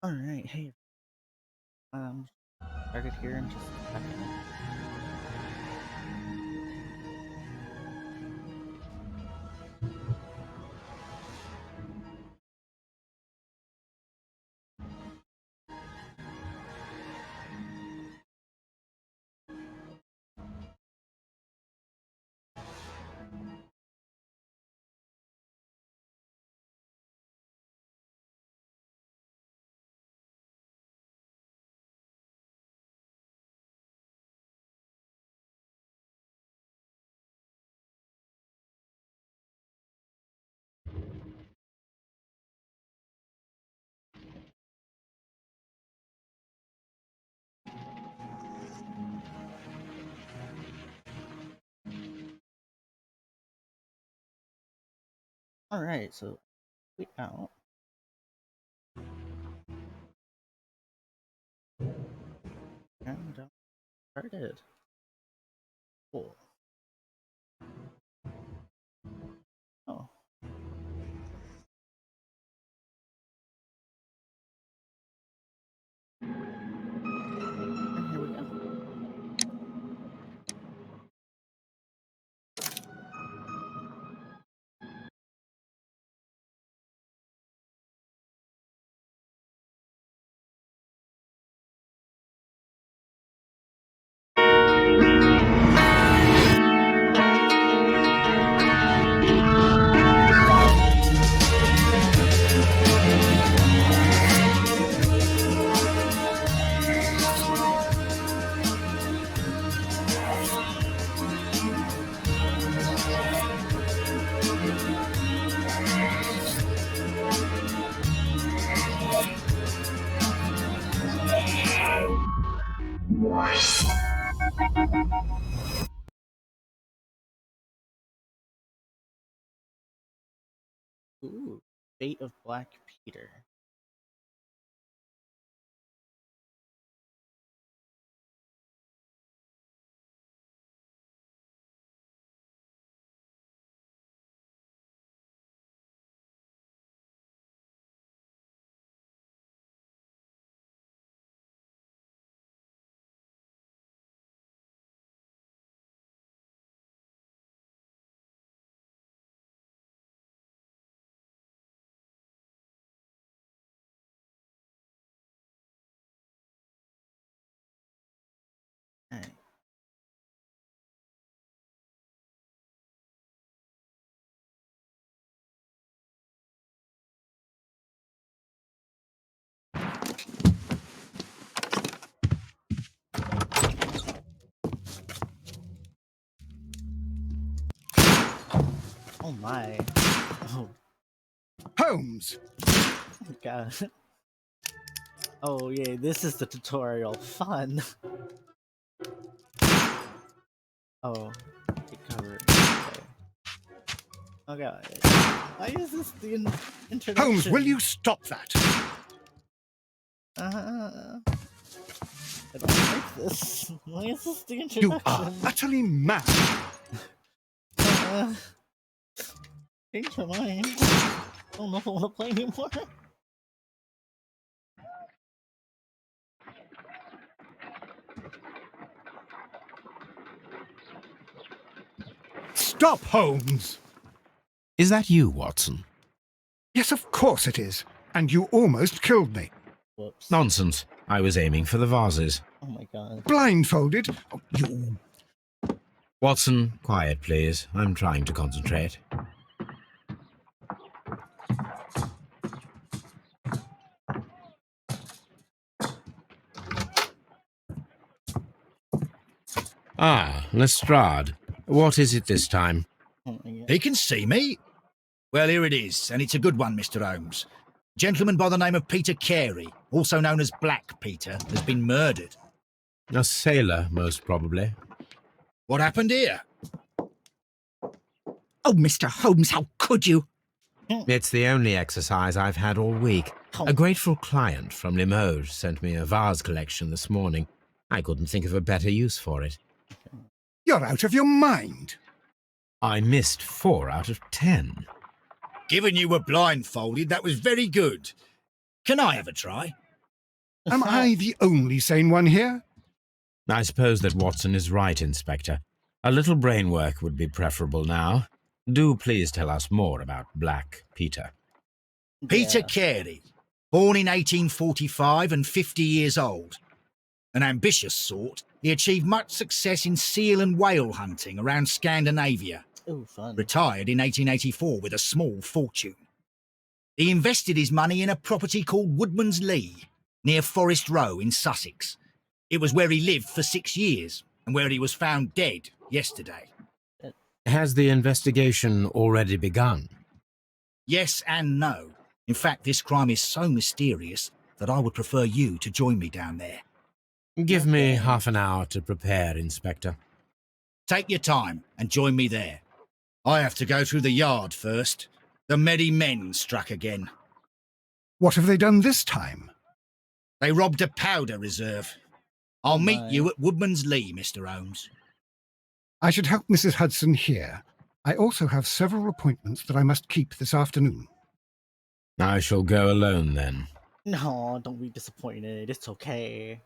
Alright, hey, um, started here in just a second. Alright, so we out. And started. Cool. Oh, and here we go. Ooh, Fate of Black Peter. Alright. Oh my. Oh, Holmes! my god. Oh yeah, this is the tutorial. Fun. Oh, get covered. Okay. Oh god. Why is this the introduction? Holmes, will you stop that? I don't like this. Why is this the introduction? You are utterly mad. Change my mind. Don't know if I want to play anymore. Stop, Holmes! Is that you, Watson? Yes, of course it is. And you almost killed me. Whoops. Nonsense. I was aiming for the vases. Oh my god. Blindfolded? Oh, you... Watson, quiet, please. I'm trying to concentrate. Ah, Lestrade. What is it this time? Oh my god. He can see me. Well, here it is, and it's a good one, Mr. Holmes. A gentleman by the name of Peter Carey, also known as Black Peter, has been murdered. A sailor, most probably. What happened here? Oh, Mr. Holmes, how could you? It's the only exercise I've had all week. Oh. A grateful client from Limoges sent me a vase collection this morning. I couldn't think of a better use for it. You're out of your mind. I missed 4 out of 10. Given you were blindfolded, that was very good. Can I have a try? Am I the only sane one here? I suppose that Watson is right, Inspector. A little brain work would be preferable now. Do please tell us more about Black Peter. Peter Yeah. Carey, born in 1845 and 50 years old. An ambitious sort, he achieved much success in seal and whale hunting around Scandinavia. Oh, fun. Retired in 1884 with a small fortune. He invested his money in a property called Woodman's Lee, near Forest Row in Sussex. It was where he lived for 6 years, and where he was found dead yesterday. Has the investigation already begun? Yes and no. In fact, this crime is so mysterious that I would prefer you to join me down there. Give me Okay. half an hour to prepare, Inspector. Take your time and join me there. I have to go through the yard first. The Medi Men struck again. What have they done this time? They robbed a powder reserve. I'll meet my. you at Woodman's Lee, Mr. Holmes. I should help Mrs. Hudson here. I also have several appointments that I must keep this afternoon. I shall go alone then. No, don't be disappointed. It's okay.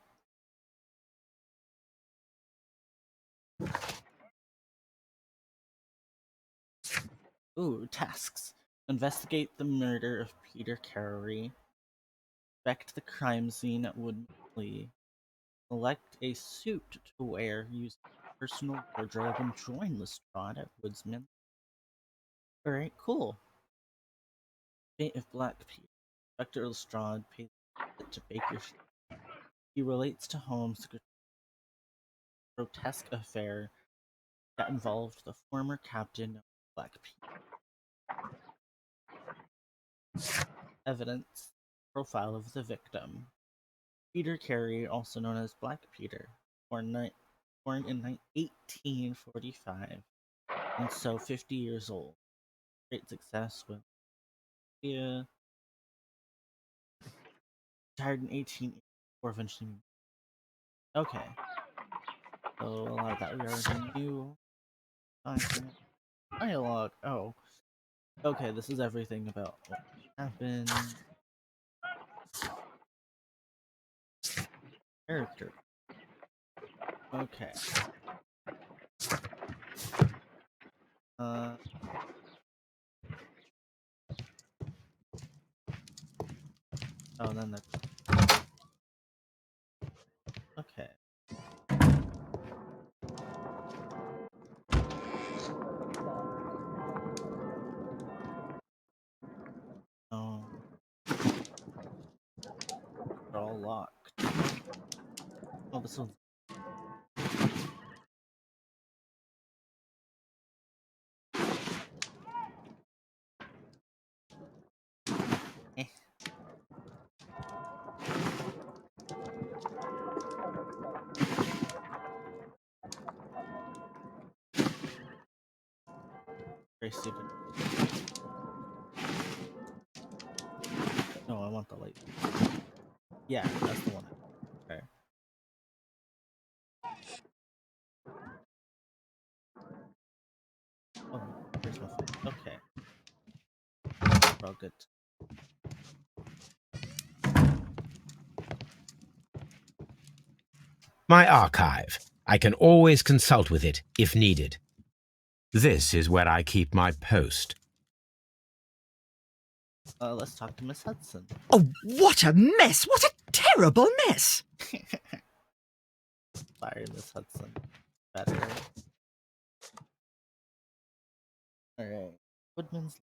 Ooh, tasks. Investigate the murder of Peter Carey. Inspect the crime scene at Woodley. Select a suit to wear using personal wardrobe and join Lestrade at Woodsman. Alright, cool. Fate of Black Peter. Inspector Lestrade pays a visit to Baker Street. He relates to Holmes' grotesque affair that involved the former captain of Black Peter. Evidence. Profile of the victim. Peter Carey, also known as Black Peter, born in 1845, and so 50 years old. Great success with media. Retired in 1884, eventually. Okay. So a lot of that we already knew. Dialogue. Oh. Okay, this is everything about what happened. Character. Okay. Uh. Oh, then the. Okay. Oh. They're all locked. Oh, this one's. Eh. Very stupid. No, I want the light. Yeah, that's the one. Okay. Oh, here's my phone. Okay. We're all good. My archive. I can always consult with it if needed. This is where I keep my post. Let's talk to Miss Hudson. Oh, what a mess! What a terrible mess! Sorry, Miss Hudson. Better. Alright. Woodman's.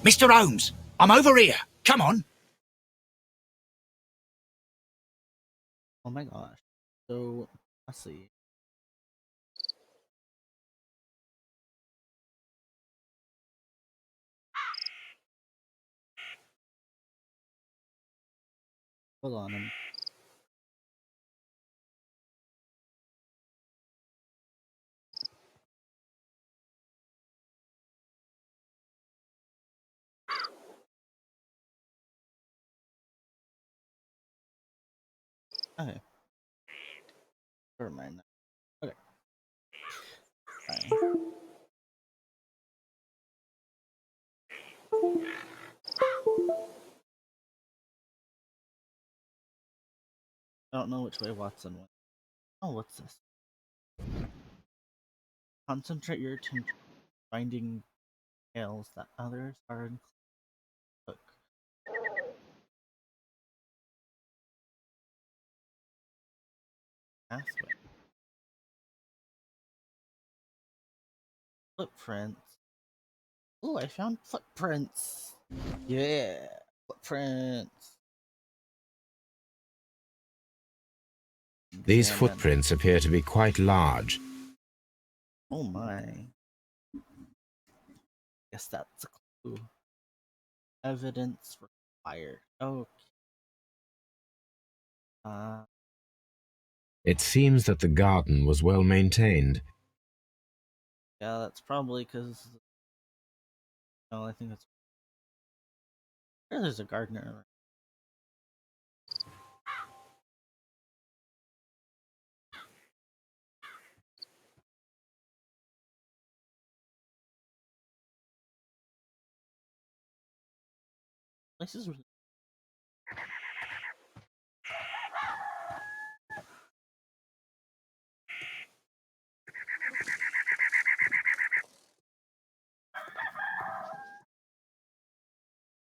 Mr. Holmes, I'm over here. Come on. Oh my gosh. So, let's see. Hold on. Okay. Never mind. Okay. Fine. I don't know which way Watson went. Oh, what's this? Concentrate your attention on finding details that others are included. Look. Pathway. Footprints. Ooh, I found footprints. Yeah. Footprints. These Examine. footprints appear to be quite large. Oh my. Guess that's a clue. Evidence required. Okay. Uh, It seems that the garden was well maintained. yeah, that's probably because. No, I think that's. There's a gardener. This is really.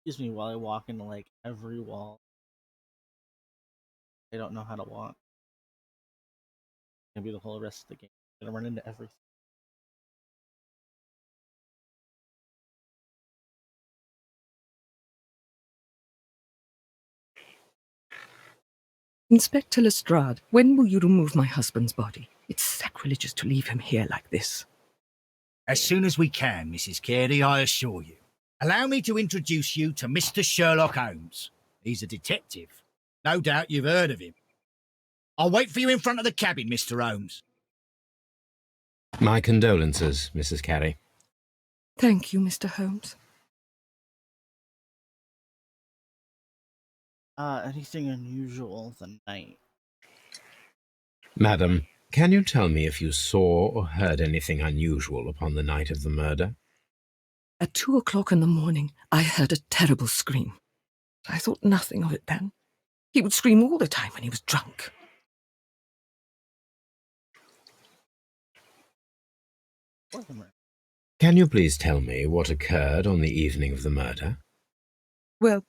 Excuse me while I walk into like every wall. I don't know how to walk. Gonna be the whole rest of the game. Gonna run into everything. Inspector Lestrade, when will you remove my husband's body? It's sacrilegious to leave him here like this. As soon as we can, Mrs. Carey, I assure you. Allow me to introduce you to Mr. Sherlock Holmes. He's a detective. No doubt you've heard of him. I'll wait for you in front of the cabin, Mr. Holmes. My condolences, Mrs. Carey. Thank you, Mr. Holmes. Anything unusual the night? Madam, can you tell me if you saw or heard anything unusual upon the night of the murder? At 2 o'clock in the morning, I heard a terrible scream. I thought nothing of it then. He would scream all the time when he was drunk. Or the murder? Can you please tell me what occurred on the evening of the murder? Well,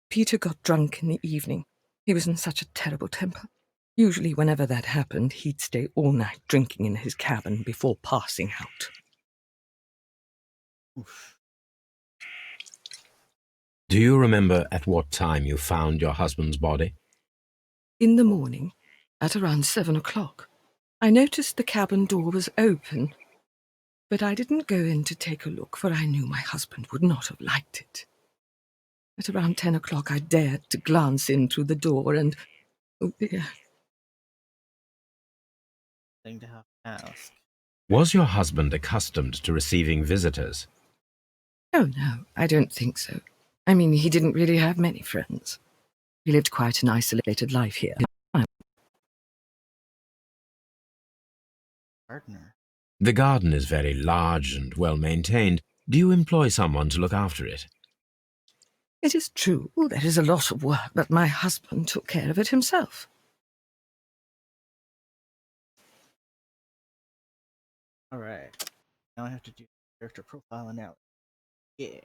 Peter got drunk in the evening. He was in such a terrible temper. Usually, whenever that happened, he'd stay all night drinking in his cabin before passing out. Oof. Do you remember at what time you found your husband's body? In the morning, at around 7 o'clock, I noticed the cabin door was open, but I didn't go in to take a look, for I knew my husband would not have liked it. At around 10 o'clock, I dared to glance in through the door and, oh dear, Thing to have to ask. Was your husband accustomed to receiving visitors? oh no, I don't think so. I mean, he didn't really have many friends. He lived quite an isolated life here. Gardener. The garden is very large and well maintained. Do you employ someone to look after it? It is true, there is a lot of work, but my husband took care of it himself. Alright. Now I have to do character profile analysis. Yeah.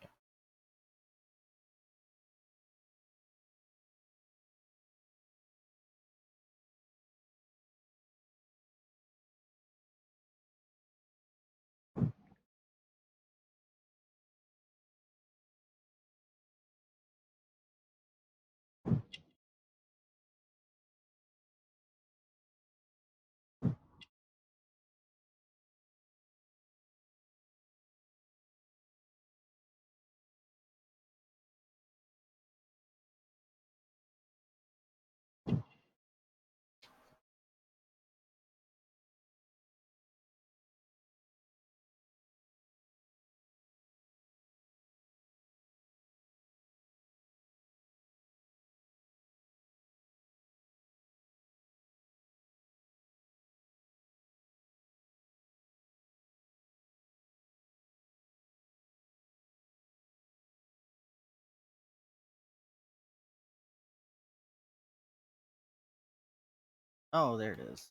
Oh, there it is.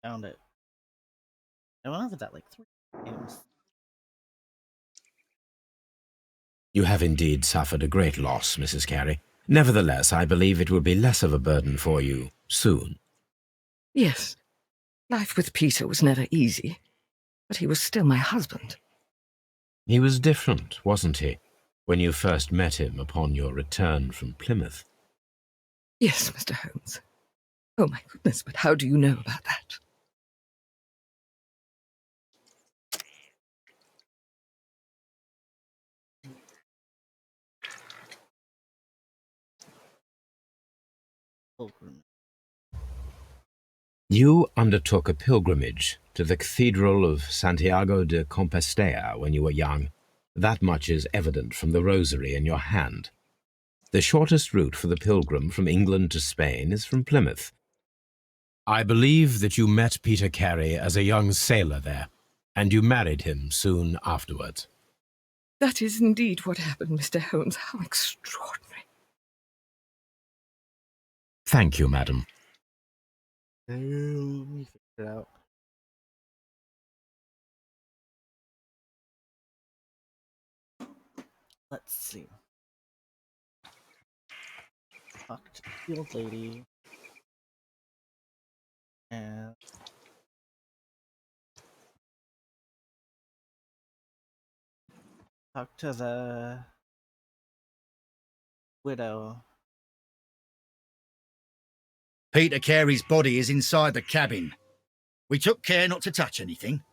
Found it. I went over that like 3 times. You have indeed suffered a great loss, Mrs. Carey. Nevertheless, I believe it will be less of a burden for you soon. Yes, life with Peter was never easy, but he was still my husband. He was different, wasn't he, when you first met him upon your return from Plymouth? Yes, Mr. Holmes. Oh, my goodness, but how do you know about that? Pilgrim. You undertook a pilgrimage to the Cathedral of Santiago de Compostela when you were young. That much is evident from the rosary in your hand. The shortest route for the pilgrim from England to Spain is from Plymouth. I believe that you met Peter Carey as a young sailor there, and you married him soon afterwards. That is indeed what happened, Mr. Holmes. How extraordinary. Thank you, madam. Let me figure it out. Let's see. Talk to the old lady. And talk to the widow. Peter Carey's body is inside the cabin. We took care not to touch anything.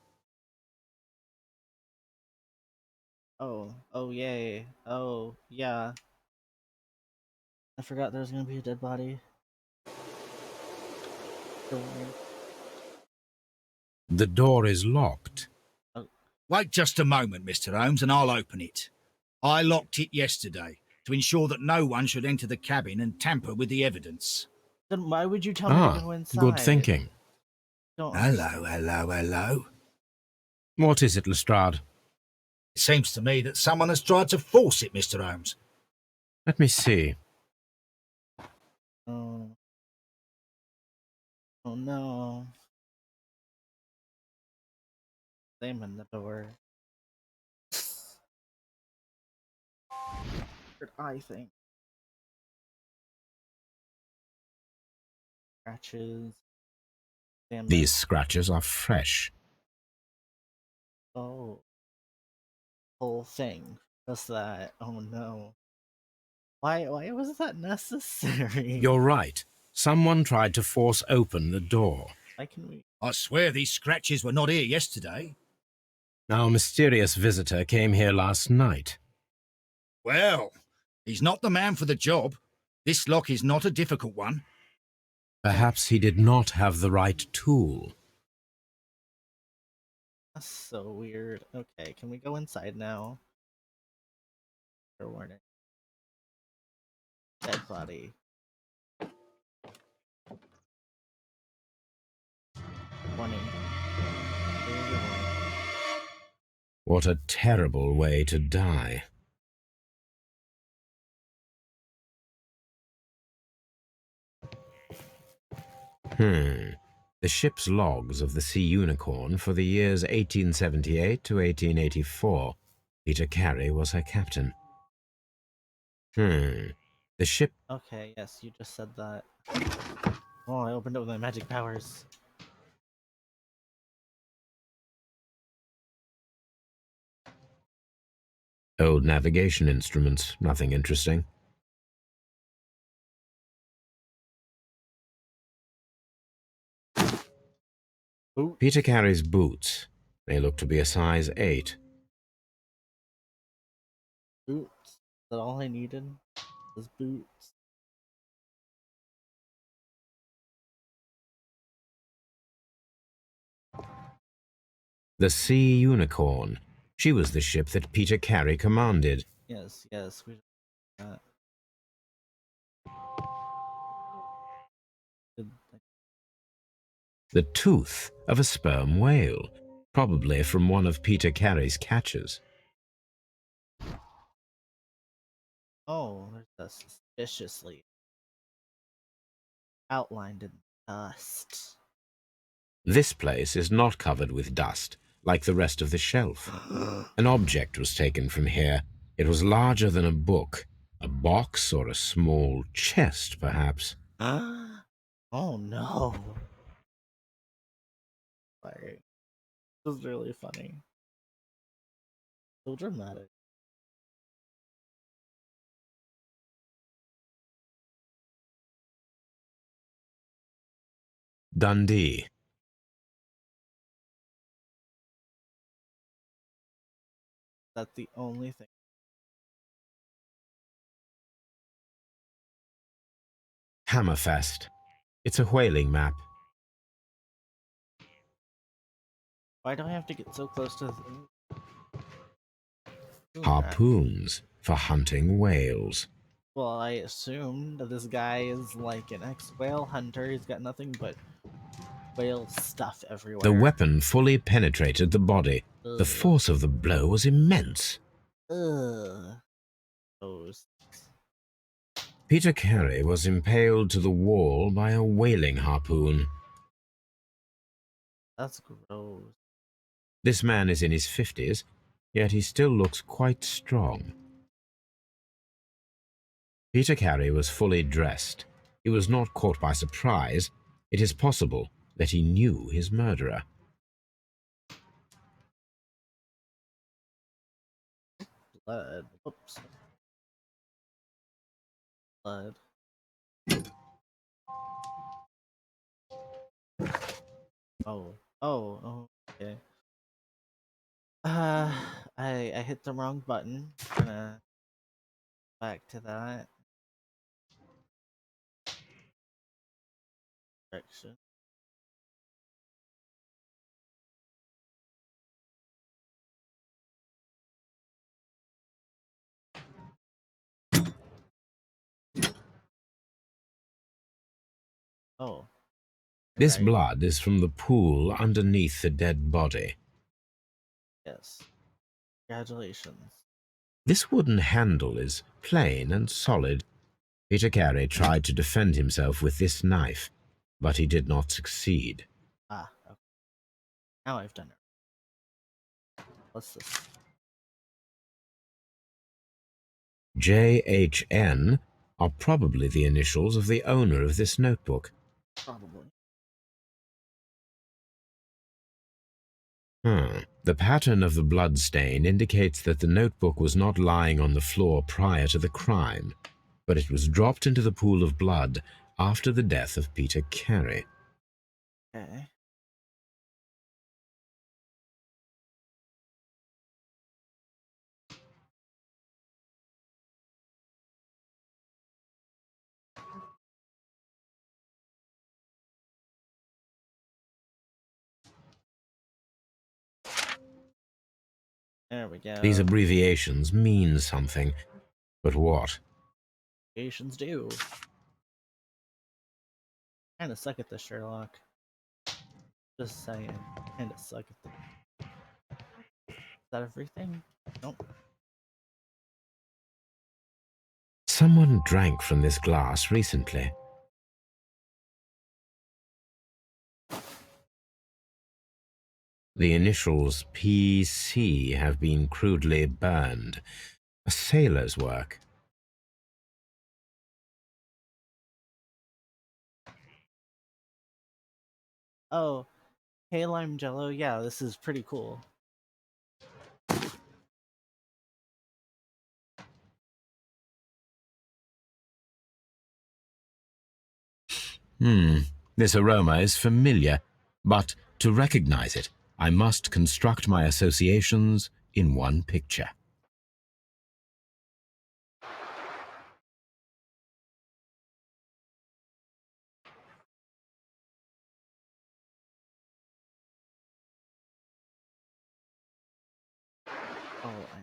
Oh, yay. Oh, yeah. I forgot there was gonna be a dead body. Door. The door is locked. Oh, Wait just a moment, Mr. Holmes, and I'll open it. I locked it yesterday to ensure that no one should enter the cabin and tamper with the evidence. then why would you tell me to go inside? Good thinking. Don't Hello, understand. hello. What is it, Lestrade? It seems to me that someone has tried to force it, Mr. Holmes. Let me see. Oh. Oh no. Slam in the door. I think. Scratches. Damn it. These scratches are fresh. Oh. Whole thing. Just that. Oh no. Why was that necessary? You're right. Someone tried to force open the door. Why can we I swear these scratches were not here yesterday. Our mysterious visitor came here last night. Well, he's not the man for the job. This lock is not a difficult one. Perhaps he did not have the right tool. That's so weird. Okay, can we go inside now? Fair warning. Dead body. Warning. Clear your warning. What a terrible way to die. The ship's logs of the Sea Unicorn for the years 1878 to 1884. Peter Carey was her captain. The ship... Okay, yes, you just said that. Oh, I opened it with my magic powers. Old navigation instruments, nothing interesting. Boots. Peter Carey's boots. They look to be a size 8. Boots. Is that all I needed? Was boots. The Sea Unicorn. She was the ship that Peter Carey commanded. Yes, we got good. The tooth of a sperm whale, probably from one of Peter Carey's catches. Oh, there's that suspiciously outlined in the Dust. This place is not covered with dust, like the rest of the shelf. An object was taken from here. It was larger than a book, a box or a small chest, perhaps. Oh no. Sorry. This is really funny. So dramatic. Dundee. That's the only thing. Hammerfest. It's a whaling map. Why do I have to get so close to the... Harpoons for hunting whales. Well, I assumed that this guy is like an ex-whale hunter. He's got nothing but whale stuff everywhere. The weapon fully penetrated the body. The force of the blow was immense. Ugh. Those. Peter Carey was impaled to the wall by a whaling harpoon. That's gross. This man is in his 50s, yet he still looks quite strong. Peter Carey was fully dressed. He was not caught by surprise. It is possible that he knew his murderer. Blood. Whoops. Blood. Oh. Oh. Okay. Uh, I hit the wrong button. Gonna back to that direction. Oh. This Right. blood is from the pool underneath the dead body. Yes. Congratulations. This wooden handle is plain and solid. Peter Carey tried to defend himself with this knife, but he did not succeed. Ah. Okay. Now I've done it. What's this? JHN are probably the initials of the owner of this notebook. Probably. The pattern of the blood stain indicates that the notebook was not lying on the floor prior to the crime, but it was dropped into the pool of blood after the death of Peter Carey. Okay. There we go. These abbreviations mean something, but what? Abbreviations do. Kinda suck at this, Sherlock. Just saying. Kinda suck at this. Is that everything? Nope. Someone drank from this glass recently. The initials PC have been crudely burned. A sailor's work. Oh, hey lime jello. Yeah, this is pretty cool. This aroma is familiar, but to recognize it, I must construct my associations in one picture. Oh, I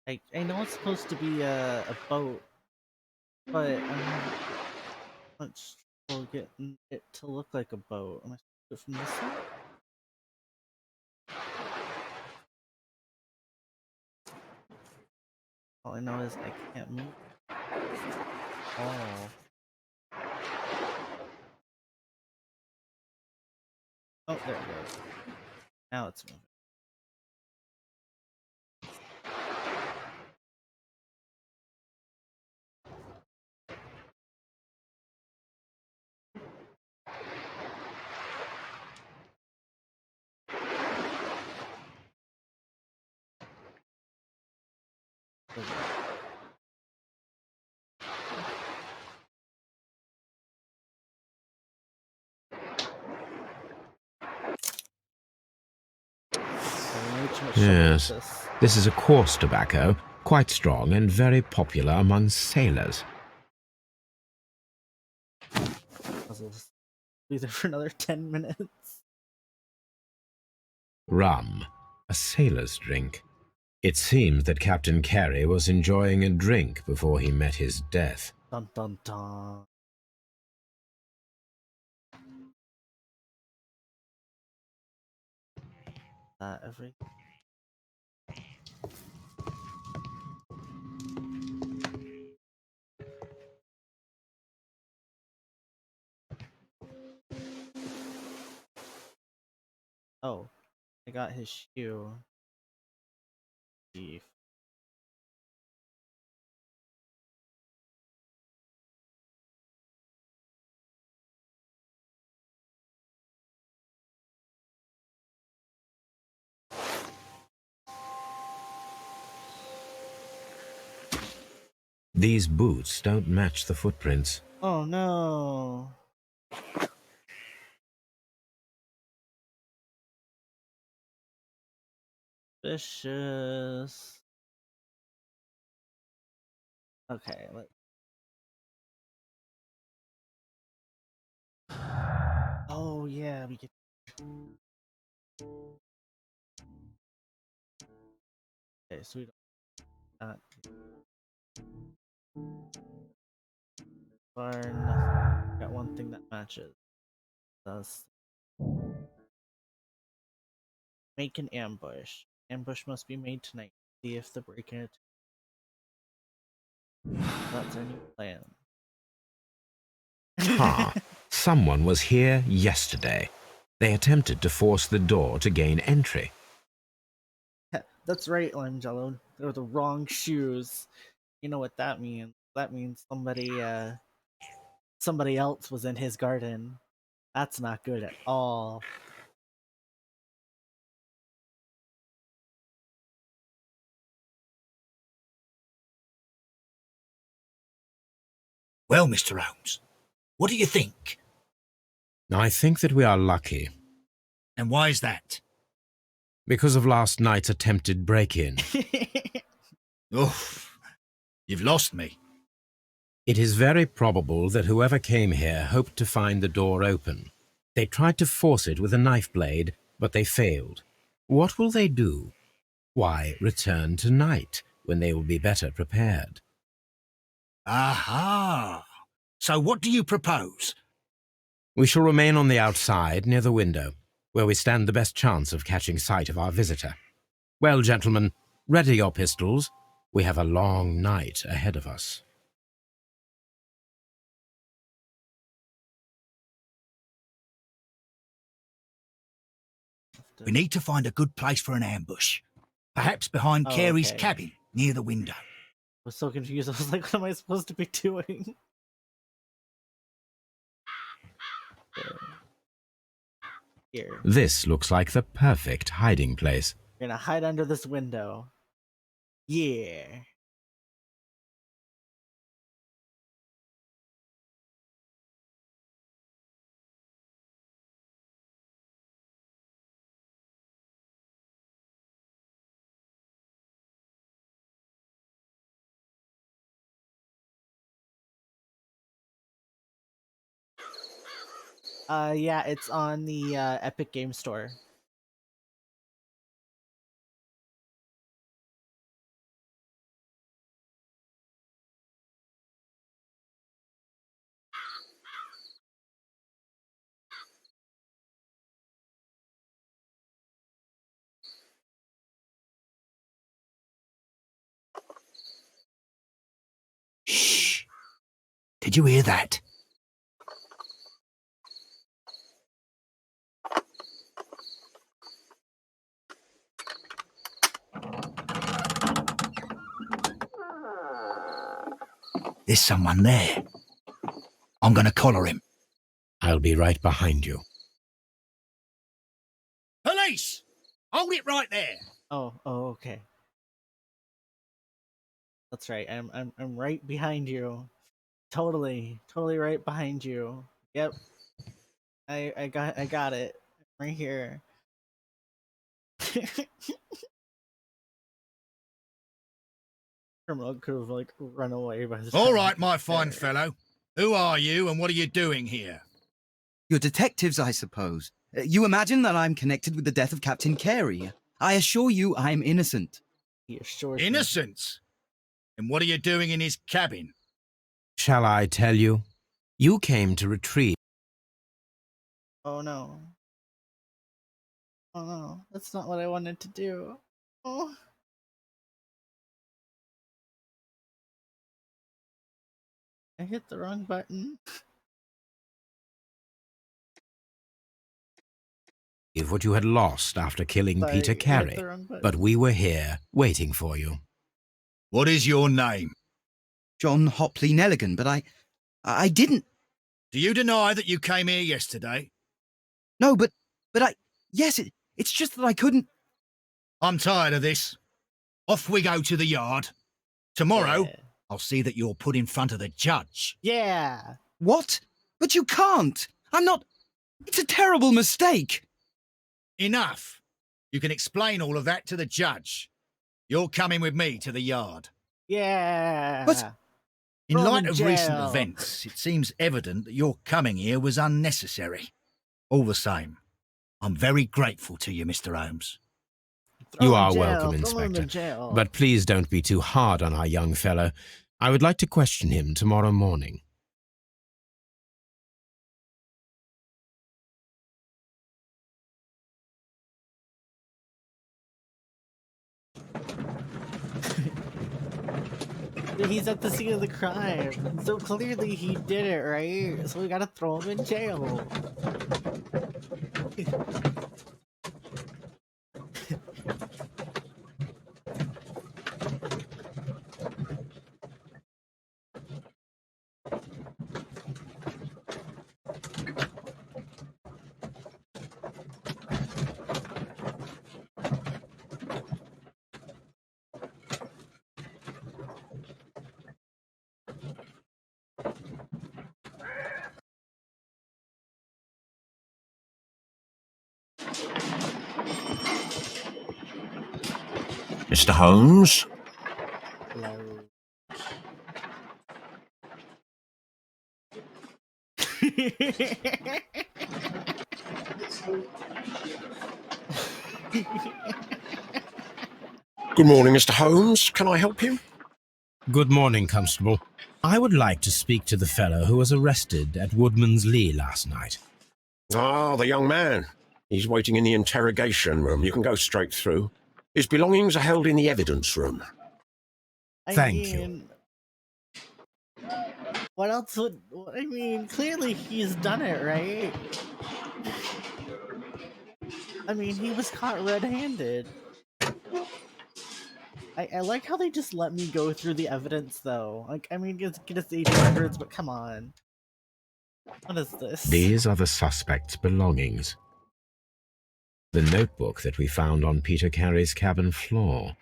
I know it's supposed to be a boat, but I'm having much trouble getting it to look like a boat. Am I supposed to do it from this side? All I know is I can't move. Oh. Oh, there it goes. Now it's moving. Having way too much trouble with Yes, this. this is a coarse tobacco, quite strong and very popular among sailors. I'll just be there for another 10 minutes. Rum, a sailor's drink. It seems that Captain Carey was enjoying a drink before he met his death. Dun dun dun. Every Oh, I got his shoe. Thief. These boots don't match the footprints. Oh no. Vicious. Okay, Oh yeah, we get. Okay, so we don't. Bar nothing. Got one thing that matches. Thus, make an ambush. Ambush must be made tonight. See if the break-in. That's our new plan. Ha! Someone was here yesterday. They attempted to force the door to gain entry. That's right, Lime Jello. They're the wrong shoes. You know what that means? That means somebody else was in his garden. That's not good at all. Well, Mr. Holmes, what do you think? I think that we are lucky And why is that? because of last night's attempted break-in. Oof, you've lost me. It is very probable that whoever came here hoped to find the door open. They tried to force it with a knife blade, but they failed. What will they do? Why, return tonight, when they will be better prepared. Aha! So what do you propose? We shall remain on the outside, near the window, where we stand the best chance of catching sight of our visitor. Well, gentlemen, ready your pistols. We have a long night ahead of us. We need to find a good place for an ambush. Perhaps behind Oh, Carey's okay. cabin, near the window. I was so confused. I was like, what am I supposed to be doing? Okay. Here. This looks like the perfect hiding place. We're gonna hide under this window. Yeah. Yeah, it's on the Epic Game Store. Did you hear that? There's someone there. I'm going to collar him. I'll be right behind you. Police! Hold it right there. Oh, okay. That's right. I'm right behind you. Totally right behind you. Yep. I got it. Right here. Criminal could have like run away by the All time. right, my fine fellow. Who are you and what are you doing here? You're detectives, I suppose. You imagine that I'm connected with the death of Captain Carey. I assure you I'm innocent. He assures me. Innocence? And what are you doing in his cabin? Shall I tell you? You came to retrieve. Oh no. Oh no. That's not what I wanted to do. Oh. I hit the wrong button. What you had lost after killing Sorry, Peter I hit Carey, the wrong button. but we were here, waiting for you. What is your name? John Hopley Nelligan, but I didn't. Do you deny that you came here yesterday? No, but yes, it's just that I couldn't. I'm tired of this. Off we go to the yard. Tomorrow, Yeah. I'll see that you're put in front of the judge. Yeah. What? But you can't. I'm not. It's a terrible mistake. Enough. You can explain all of that to the judge. You're coming with me to the yard. Yeah. But- In Throw him light in of recent jail. events, it seems evident that your coming here was unnecessary. All the same, I'm very grateful to you, Mr. Holmes. Throw You him in are jail, welcome, throw him in Inspector. jail. But please don't be too hard on our young fellow. I would like to question him tomorrow morning. He's at the scene of the crime, so clearly he did it, right? So we gotta throw him in jail. Mr. Holmes? Hello. Good morning, Mr. Holmes. Can I help you? Good morning, Constable. I would like to speak to the fellow who was arrested at Woodman's Lee last night. Ah, the young man. He's waiting in the interrogation room. You can go straight through. His belongings are held in the evidence room. Thank you. you. What else would I mean? Clearly, he's done it, right? I mean, he was caught red-handed. I like how they just let me go through the evidence, though. Like, I mean, get us 80 records, but come on. What is this? These are the suspect's belongings. The notebook that we found on Peter Carey's cabin floor.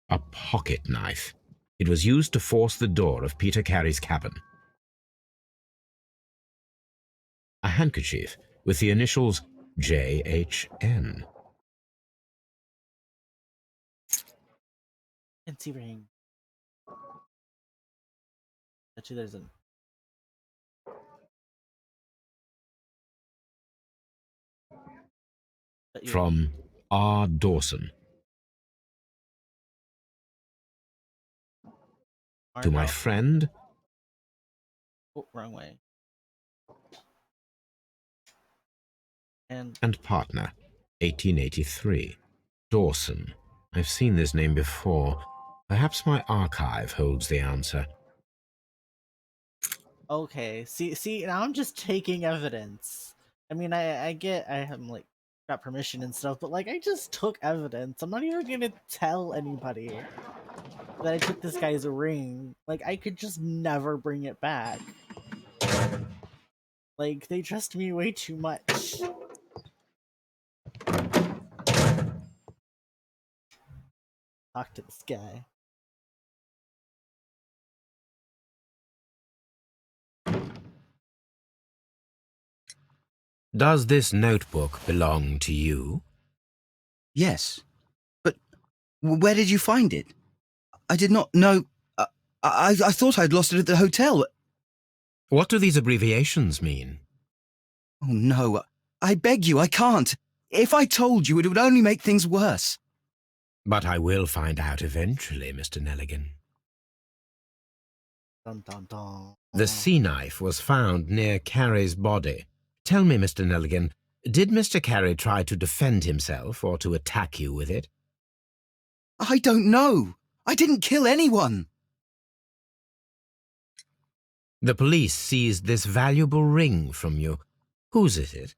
A pocket knife. It was used to force the door of Peter Carey's cabin. A handkerchief with the initials JHN. Fancy ring. Bet you there's an. Bet you- From R. Dawson. To my Mark out. friend, Oh, wrong way. And and partner, 1883. Dawson. I've seen this name before. Perhaps my archive holds the answer. Okay, see, now I'm just taking evidence. I mean, I get I have like got permission and stuff, but like I just took evidence. I'm not even gonna tell anybody that I took this guy's ring. Like I could just never bring it back. Like they trust me way too much. Talk to this guy. Does this notebook belong to you? Yes. But where did you find it? I did not know. I thought I'd lost it at the hotel. What do these abbreviations mean? Oh, no. I beg you, I can't. If I told you, it would only make things worse. But I will find out eventually, Mr. Nelligan. Dun dun dun. The sea knife was found near Carey's body. Tell me, Mr. Nelligan, did Mr. Carey try to defend himself or to attack you with it? I don't know. I didn't kill anyone. The police seized this valuable ring from you. Whose is it?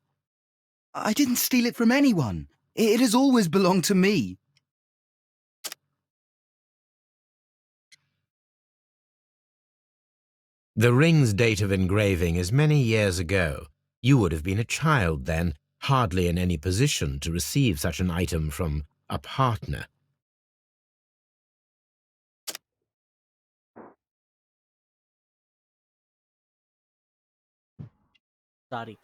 I didn't steal it from anyone. It has always belonged to me. The ring's date of engraving is many years ago. You would have been a child then, hardly in any position to receive such an item from a partner. Shabby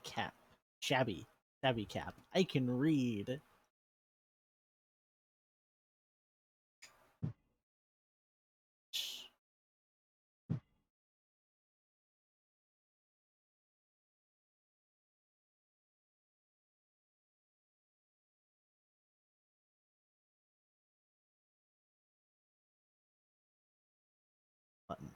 cap. Shabby cap. I can read. Button.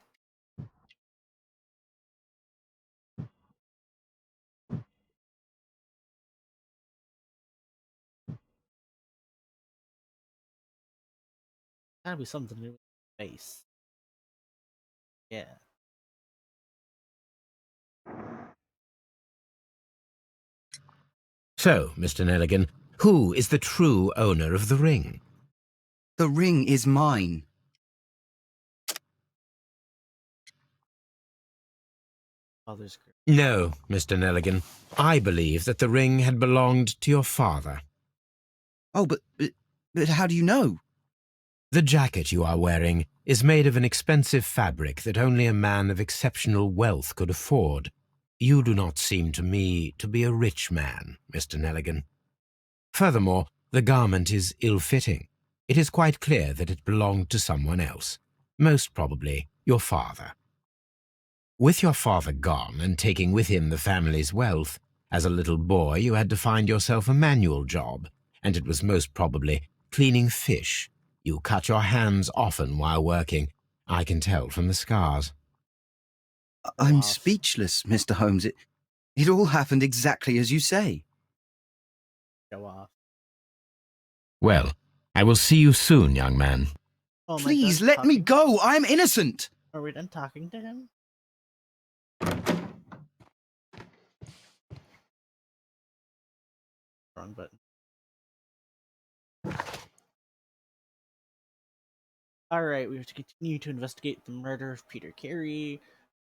Gotta be something to do with the face. Yeah. So, Mr. Nelligan, who is the true owner of the ring? The ring is mine. Father's group. No, Mr. Nelligan. I believe that the ring had belonged to your father. Oh, but how do you know? The jacket you are wearing is made of an expensive fabric that only a man of exceptional wealth could afford. You do not seem to me to be a rich man, Mr. Nelligan. Furthermore, the garment is ill-fitting. It is quite clear that it belonged to someone else, most probably your father. With your father gone and taking with him the family's wealth, as a little boy you had to find yourself a manual job, and it was most probably cleaning fish. You cut your hands often while working. I can tell from the scars. I'm off. speechless, Mr. Holmes. It all happened exactly as you say. Go off. Well, I will see you soon, young man. Oh, am I Please done let me talking? go. I'm innocent. Are we done talking to him? Wrong button. Alright, we have to continue to investigate the murder of Peter Carey.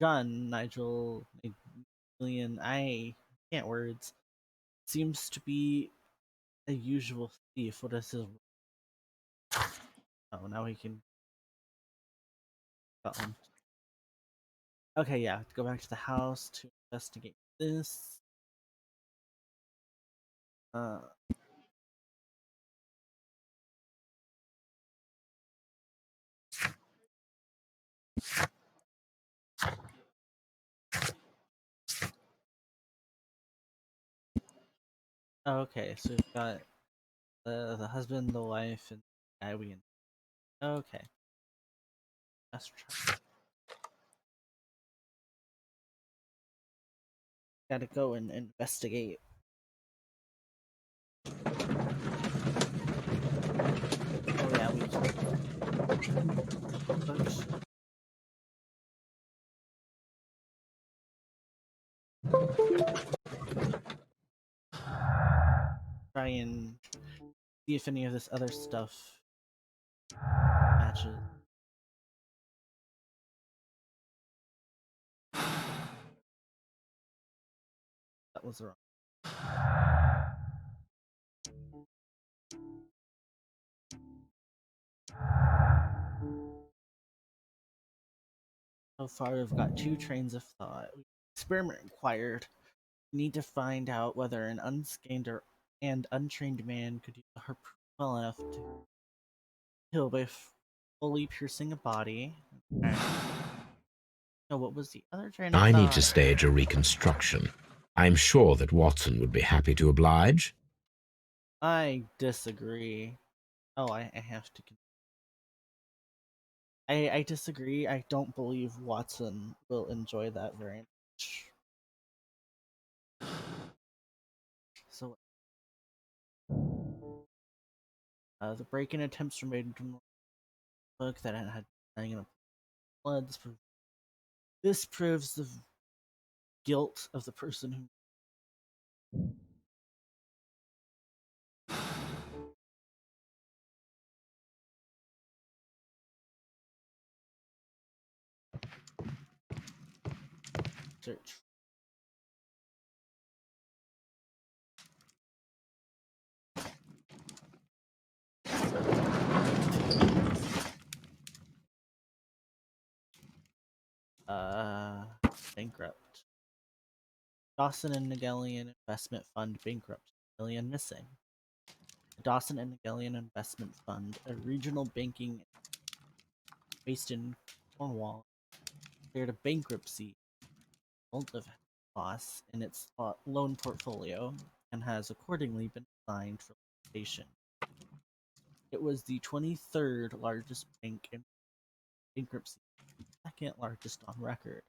John Nigel Million I can't words. Seems to be a usual thief. What is his Oh, now he can got one. Okay, yeah, go back to the house to investigate this. Okay, so we've got the husband, the wife, and the guy we. Okay, let's try. Gotta go and investigate. Oh yeah, we. Try and see if any of this other stuff matches. That was wrong. So far, we've got 2 trains of thought. Experiment required. We need to find out whether an and untrained man could use a harpoon well enough to kill by fully piercing a body. Okay. So what was the other train of I need thought? to stage a reconstruction. I'm sure that Watson would be happy to oblige. I disagree. Oh, I have to. I disagree. I don't believe Watson will enjoy that very much. So, the break-in attempts were made into a book that had hanging up blood. This proves the guilt of the person who. Search. Bankrupt. Dawson and Nagelian Investment Fund bankrupt. Million missing. The Dawson and Nagelian Investment Fund, a regional banking based in Cornwall, declared a bankruptcy of loss in its loan portfolio and has accordingly been assigned for liquidation. It was the 23rd largest bank in bankruptcy, second largest on record.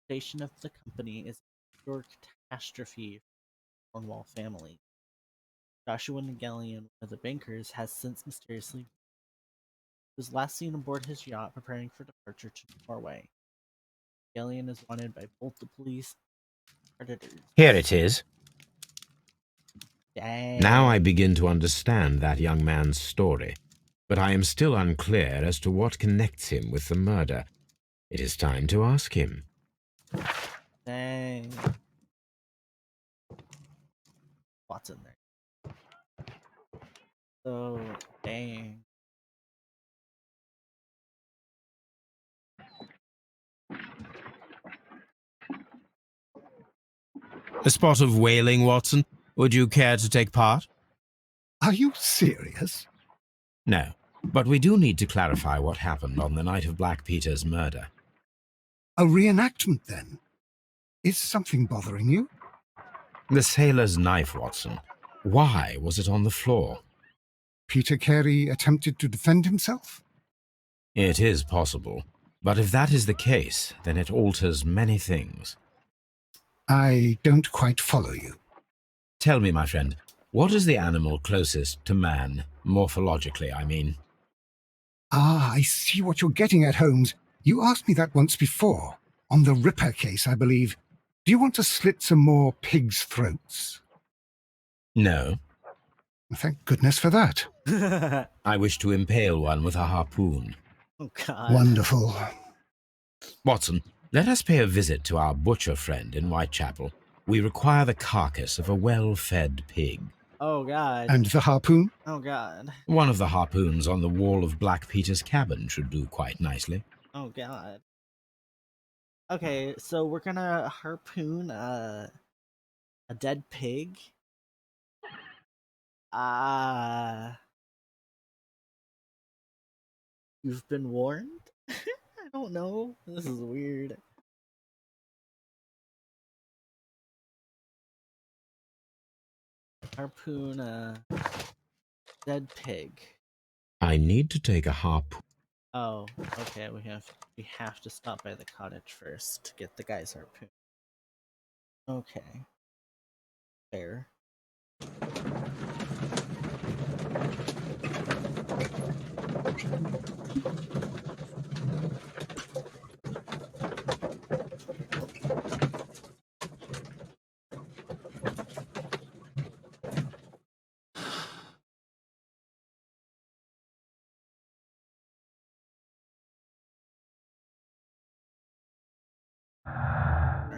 The liquidation of the company is a pure catastrophe for the Cornwall family. Joshua Nagelian, one of the bankers, has since mysteriously was last seen aboard his yacht preparing for departure to Norway. Nagelian is wanted by both the police and predators. Here it is. Dang. Now I begin to understand that young man's story, but I am still unclear as to what connects him with the murder. It is time to ask him. Dang. Watson there. So, dang. A spot of whaling, Watson? Would you care to take part? Are you serious? No, but we do need to clarify what happened on the night of Black Peter's murder. A reenactment, then? Is something bothering you? The sailor's knife, Watson. Why was it on the floor? Peter Carey attempted to defend himself? It is possible, but if that is the case, then it alters many things. I don't quite follow you. Tell me, my friend, what is the animal closest to man, morphologically, I mean? Ah, I see what you're getting at, Holmes. You asked me that once before. On the Ripper case, I believe. Do you want to slit some more pigs' throats? No. Thank goodness for that. I wish to impale one with a harpoon. Oh, God. Wonderful. Watson, let us pay a visit to our butcher friend in Whitechapel. We require the carcass of a well-fed pig. Oh, God. And the harpoon? Oh, God. One of the harpoons on the wall of Black Peter's cabin should do quite nicely. Oh, God. Okay, so we're gonna harpoon a dead pig. You've been warned? I don't know. This is weird. Harpoon a dead pig. I need to take a harpoon. Oh, okay, we have to stop by the cottage first to get the guy's harpoon. Okay. Fair.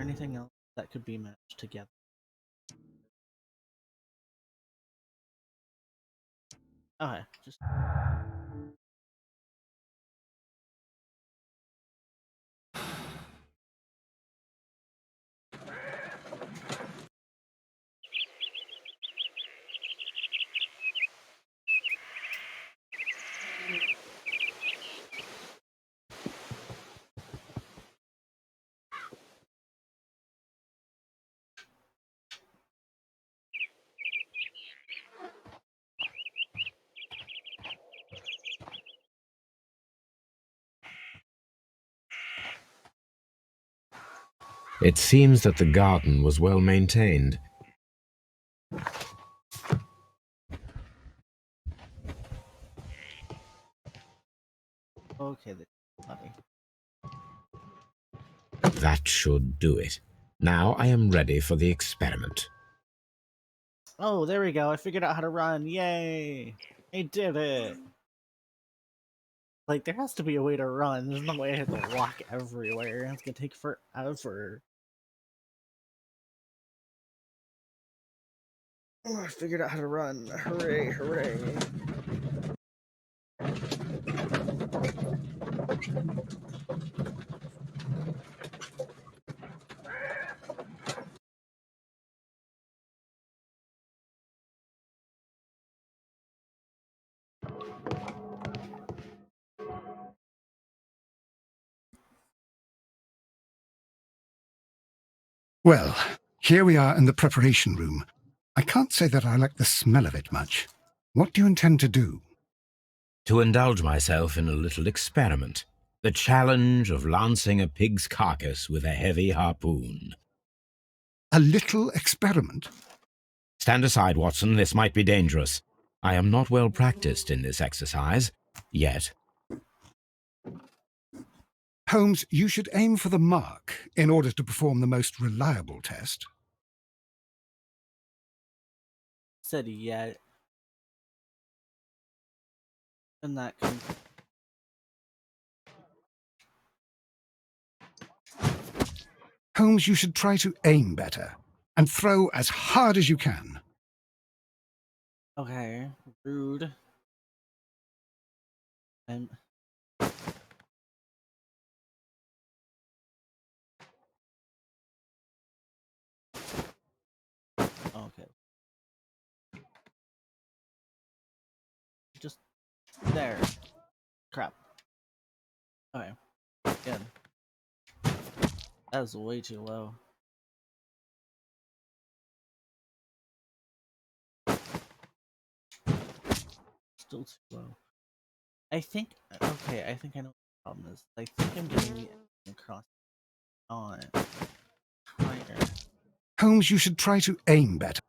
anything else that could be matched together? Okay, just It seems that the garden was well maintained. okay. Buddy. That should do it. Now I am ready for the experiment. Oh, there we go. I figured out how to run. Yay! I did it. Like, there has to be a way to run. There's no way I have to walk everywhere. It's gonna take forever. Oh, I figured out how to run. Hooray, hooray. Well, here we are in the preparation room. I can't say that I like the smell of it much. What do you intend to do? To indulge myself in a little experiment. The challenge of lancing a pig's carcass with a heavy harpoon. A little experiment? Stand aside, Watson. This might be dangerous. I am not well practiced in this exercise. Yet. Holmes, you should aim for the mark in order to perform the most reliable test. Said yet. And that can. Holmes, you should try to aim better and throw as hard as you can. Okay, rude. I'm. Okay. Just there. Crap. Okay. Good. That was way too low. Still too low. I think. Okay, I think I know what the problem is. I think I'm getting the enemy across on higher. Holmes, you should try to aim better.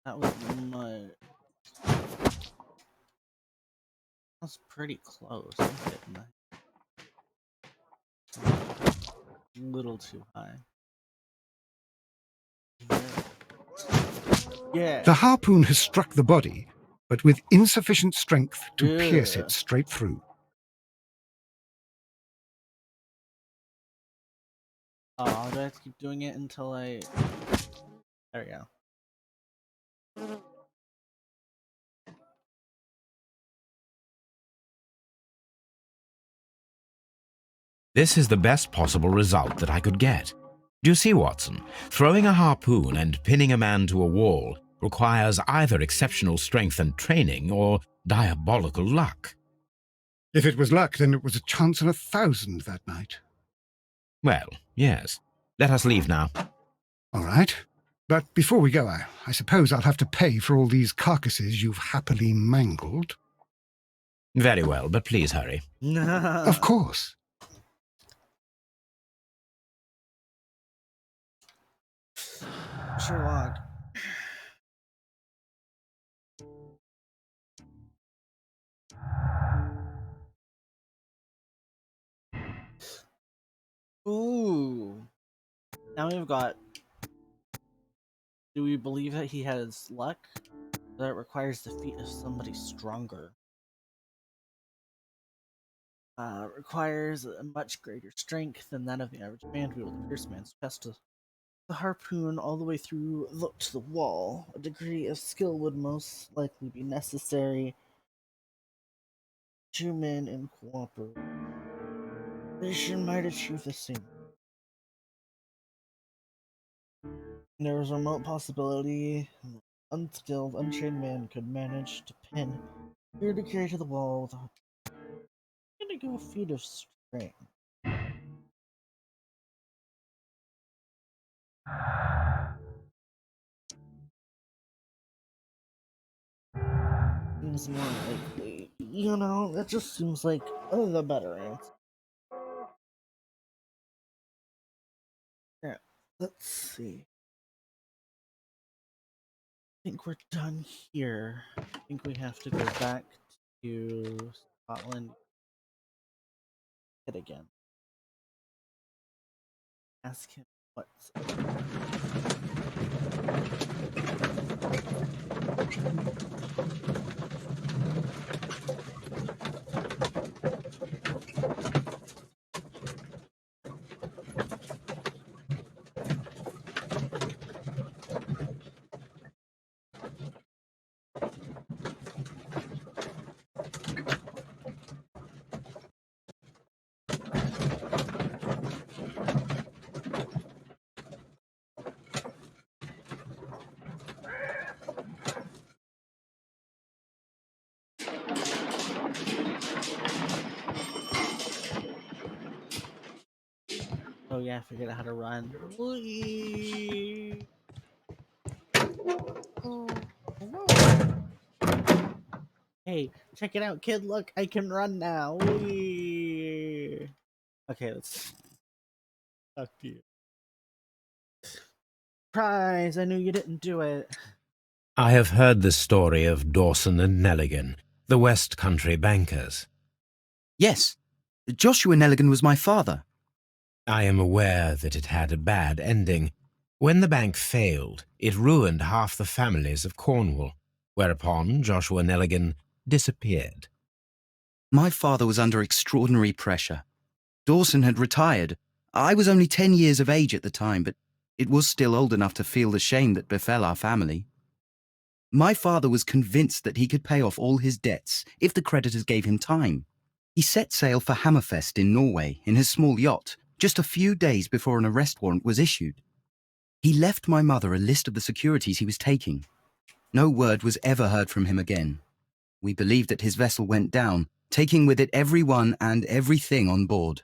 That was my. That's pretty close. I'm hitting that. A little too high. Yeah. The harpoon has struck the body, but with insufficient strength to pierce Yeah. it straight through. Oh, do I have to keep doing it until I... There we go. This is the best possible result that I could get. Do you see, Watson? Throwing a harpoon and pinning a man to a wall requires either exceptional strength and training or diabolical luck. If it was luck, then it was a chance in 1,000 that night. Well, yes. Let us leave now. All right. But before we go, I suppose I'll have to pay for all these carcasses you've happily mangled. Very well, but please hurry. Of course. Sherlock. Ooh. Now we've got... Do we believe that he has luck? That it requires the feat of somebody stronger. requires a much greater strength than that of the average man to be able to pierce a man's chest with the harpoon all the way through to the wall. A degree of skill would most likely be necessary. Two men in cooperation might achieve the same. There was a remote possibility that an unskilled, untrained man could manage to pin your degree to the wall with a go feat of strength. Seems more likely. That just seems like the better answer. Yeah, let's see. I think we're done here. I think we have to go back to Scotland yet again. Ask him what's. Oh yeah, I figured out how to run. Whee! Oh, hey, check it out, kid! Look, I can run now. Whee! Okay, let's talk to you. Surprise! I knew you didn't do it. I have heard the story of Dawson and Nelligan, the West Country bankers. Yes, Joshua Nelligan was my father. I am aware that it had a bad ending. When the bank failed, it ruined half the families of Cornwall, whereupon Joshua Nelligan disappeared. My father was under extraordinary pressure. Dawson had retired. I was only 10 years of age at the time, but it was still old enough to feel the shame that befell our family. My father was convinced that he could pay off all his debts if the creditors gave him time. He set sail for Hammerfest in Norway in his small yacht just a few days before an arrest warrant was issued. He left my mother a list of the securities he was taking. No word was ever heard from him again. We believe that his vessel went down, taking with it everyone and everything on board.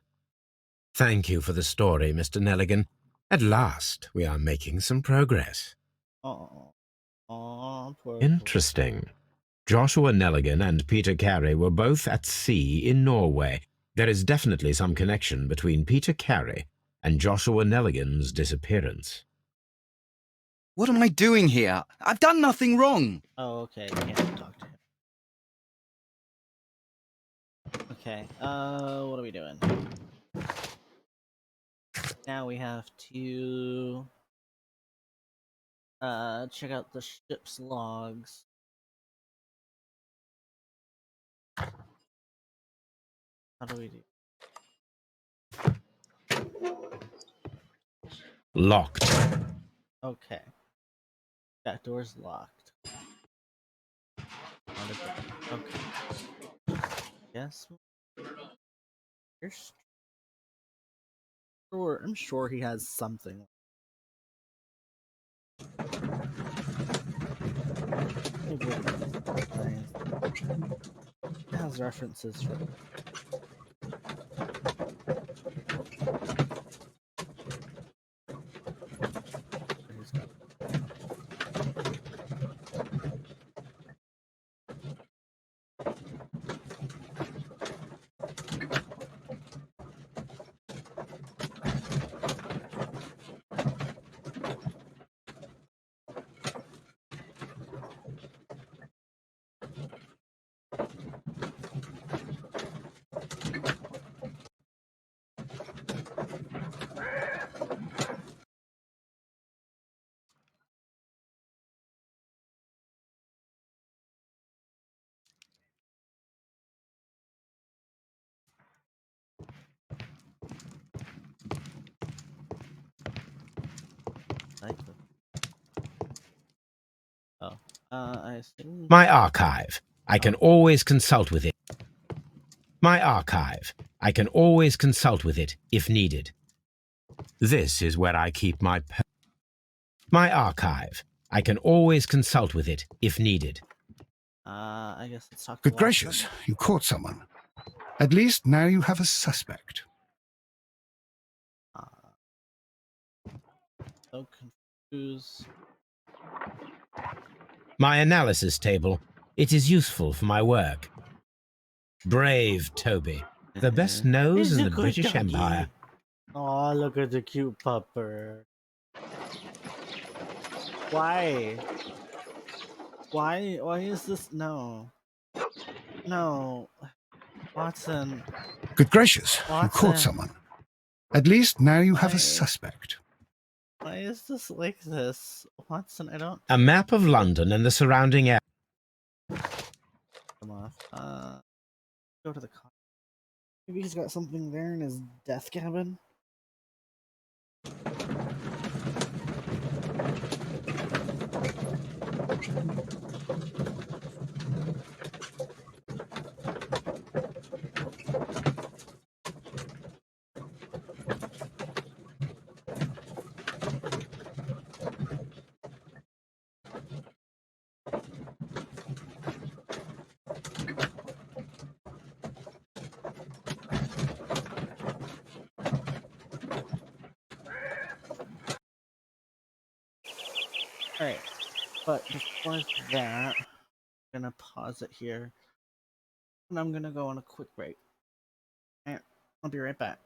Thank you for the story, Mr. Nelligan. At last, we are making some progress. Oh, poor. Interesting. Joshua Nelligan and Peter Carey were both at sea in Norway. There is definitely some connection between Peter Carey and Joshua Nelligan's disappearance. What am I doing here? I've done nothing wrong. Oh, okay. Can't talk to him. Okay. What are we doing? Now we have to check out the ship's logs. How do we do? Locked. Okay. That door's locked. Okay. Yes. You're sure. I'm sure he has something. It has references for. Oh, I assume. My archive. I can always consult with it. My archive. I can always consult with it if needed. This is where I keep my archive. I can always consult with it if needed. I guess let's talk to Good Watson. gracious, you caught someone. At least now you have a suspect. So confused. My analysis table. It is useful for my work. Brave Toby. The best nose He's in a the good British doggy. Empire. Oh, look at the cute pupper. Why? Why is this? No. No. Watson. Good gracious, you caught Watson. someone. At least now you have a Why? suspect. Why is this like this? Watson, I don't A map of London and the surrounding area. come off. Go to the car. Maybe he's got something there in his death cabin. Alright, but before that, I'm gonna pause it here. And I'm gonna go on a quick break. And I'll be right back.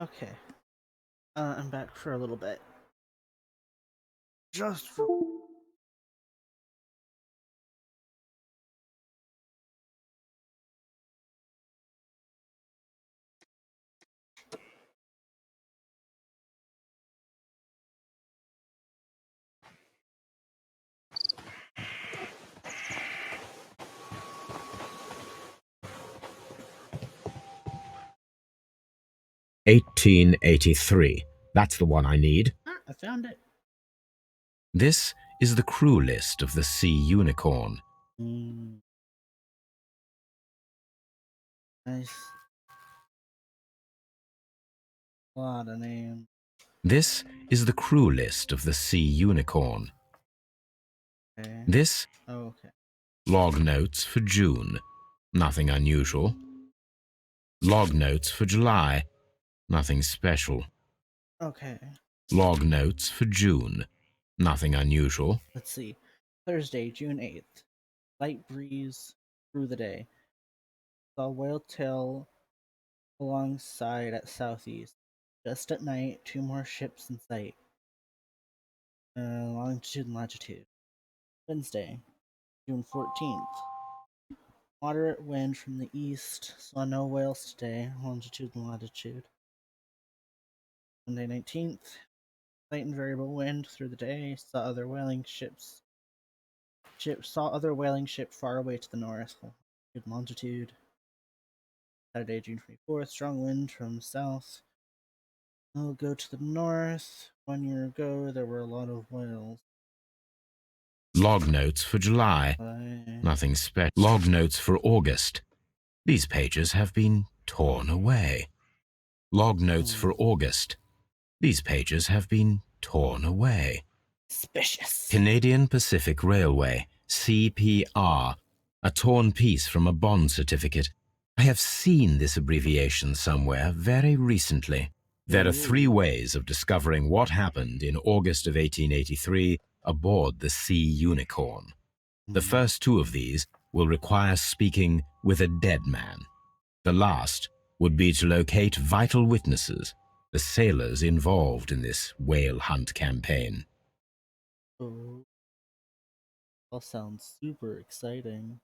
Okay. I'm back for a little bit. Just for... "1883. That's the one I need. I found it. This is the crew list of the Sea Unicorn. Nice. A lot of names. This is the crew list of the Sea Unicorn. Okay. This Oh, okay. log notes for June. Nothing unusual. Log notes for July. Nothing special. Okay. Log notes for June. Nothing unusual. Let's see. Thursday, June 8th. Light breeze through the day. Saw whale tail alongside at southeast. Just at night, 2 more ships in sight. Longitude and latitude. Wednesday, June 14th. Moderate wind from the east. Saw no whales today. Longitude and latitude. Monday 19th. Light and variable wind through the day. Saw other whaling ships. Saw other whaling ship far away to the north. Good longitude. Saturday, June 24th. Strong wind from south. I'll go to the north. 1 year ago, there were a lot of whales. Log notes for July. Nothing special. Log notes for August. These pages have been torn away. Log notes for August. These pages have been torn away. Suspicious. Canadian Pacific Railway, CPR, a torn piece from a bond certificate. I have seen this abbreviation somewhere very recently. There are 3 ways of discovering what happened in August of 1883 aboard the Sea Unicorn. The first 2 of these will require speaking with a dead man. The last would be to locate vital witnesses, the sailors involved in this whale hunt campaign. Oh, all sounds super exciting.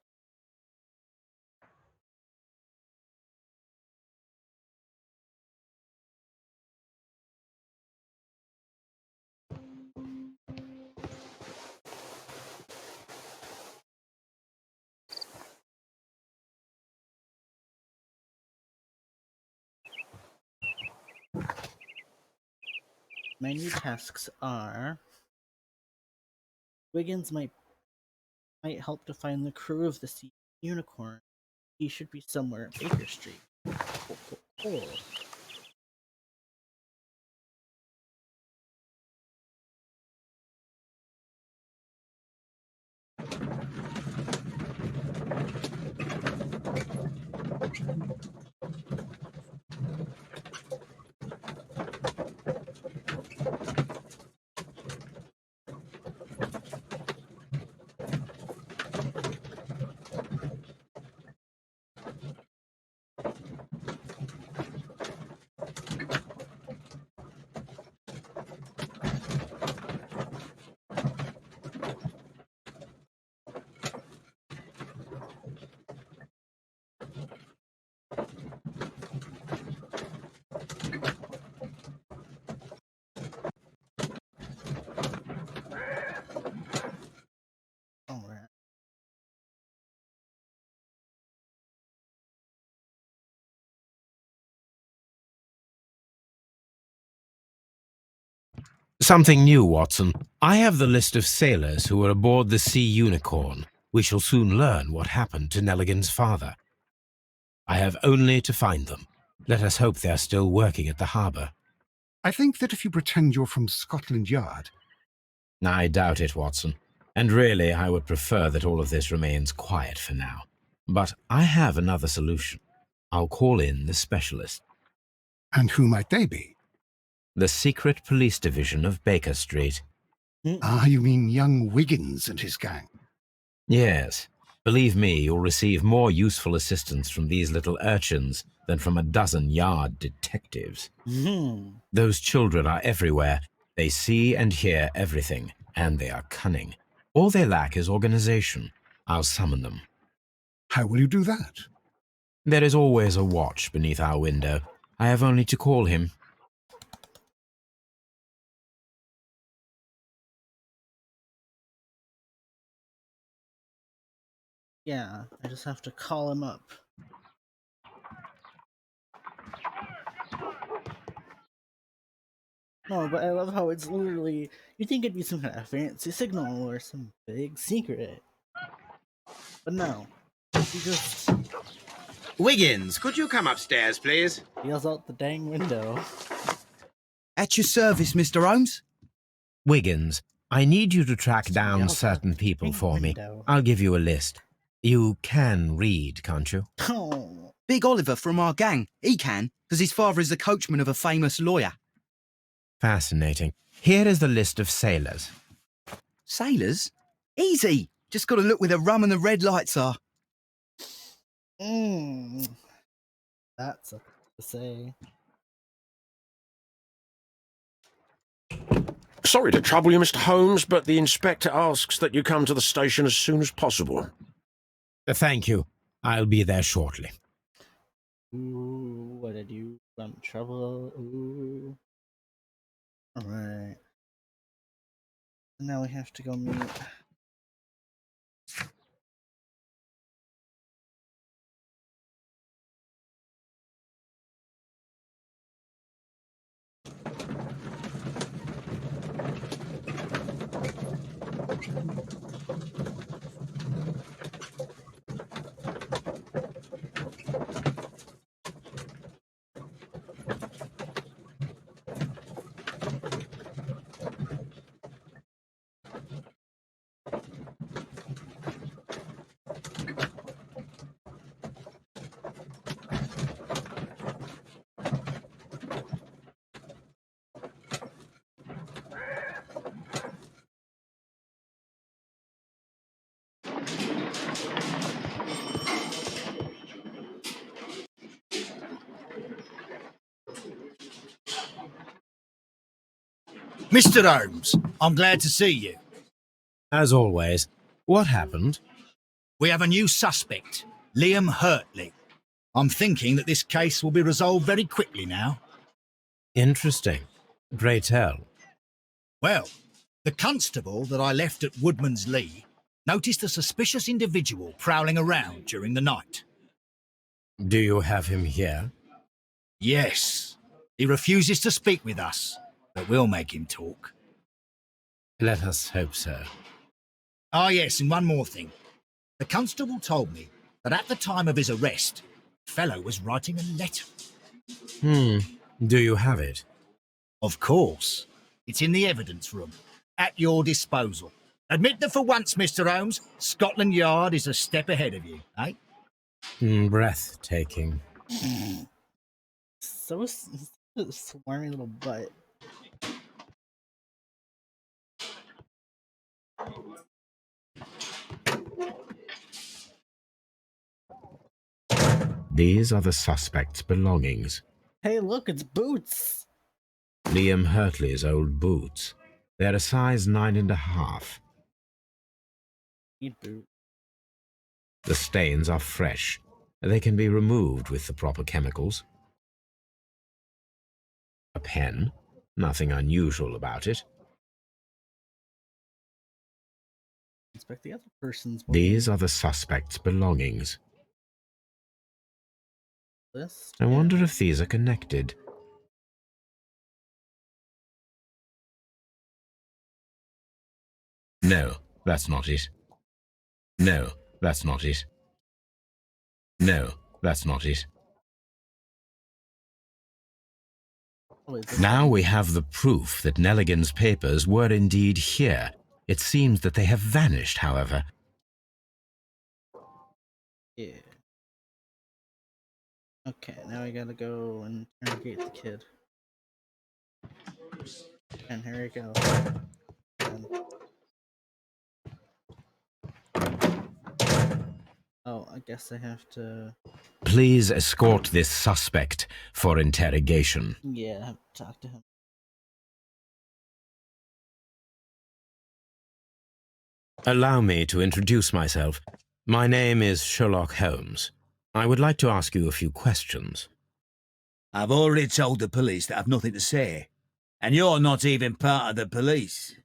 My new tasks are... Wiggins might help to find the crew of the Sea Unicorn. He should be somewhere at Baker Street. Cool. Alright. Something new, Watson. I have the list of sailors who were aboard the Sea Unicorn. We shall soon learn what happened to Nelligan's father. I have only to find them. Let us hope they are still working at the harbour. I think that if you pretend you're from Scotland Yard... I doubt it, Watson. And really, I would prefer that all of this remains quiet for now. But I have another solution. I'll call in the specialist. And who might they be? The secret police division of Baker Street. Ah, you mean young Wiggins and his gang? Yes. Believe me, you'll receive more useful assistance from these little urchins than from a dozen yard detectives. Hmm. Those children are everywhere. They see and hear everything, and they are cunning. All they lack is organization. I'll summon them. How will you do that? There is always a watch beneath our window. I have only to call him. Yeah, I just have to call him up. No, but I love how it's literally, you think it'd be some kind of fancy signal or some big secret. But no, he just Wiggins, could you come upstairs, please? yells out the dang window. At your service, Mr. Holmes. Wiggins, I need you to track down Yells out certain the people dang for me. window. I'll give you a list. You can read, can't you? Oh, Big Oliver from our gang. He can, because his father is the coachman of a famous lawyer. Fascinating. Here is the list of sailors. Sailors? Easy. Just got to look where the rum and the red lights are. that's a to say. Sorry to trouble you, Mr. Holmes, but the inspector asks that you come to the station as soon as possible. Thank you. I'll be there shortly. Ooh, what did you run trouble? Ooh. Alright. Now we have to go meet. Mr. Holmes, I'm glad to see you. As always, what happened? We have a new suspect, Liam Hurtley. I'm thinking that this case will be resolved very quickly now. Interesting. Pray tell. Well, the constable that I left at Woodman's Lee noticed a suspicious individual prowling around during the night. Do you have him here? Yes, he refuses to speak with us, but we'll make him talk. Let us hope so. Ah, yes, and one more thing. The constable told me that at the time of his arrest, the fellow was writing a letter. Do you have it? Of course. It's in the evidence room, at your disposal. Admit that for once, Mr. Holmes, Scotland Yard is a step ahead of you, eh? Breathtaking. So swarmy little butt. These are the suspect's belongings. Hey, look, it's Boots! Liam Hurtley's old boots. They're a size 9.5. Need Boots. The stains are fresh. They can be removed with the proper chemicals. A pen. Nothing unusual about it. Inspect the other person's These are the suspect's belongings. list. I wonder if these are connected. No, that's not it. No, that's not it. No, that's not it. Oh, wait, this Now one. we have the proof that Nelligan's papers were indeed here. It seems that they have vanished, however. Yeah. Okay, now we gotta go and interrogate the kid. And here we go. And Oh, I guess I have to... Please escort this suspect for interrogation. Yeah, I have to talk to him. Allow me to introduce myself. My name is Sherlock Holmes. I would like to ask you a few questions. I've already told the police that I've nothing to say. And you're not even part of the police.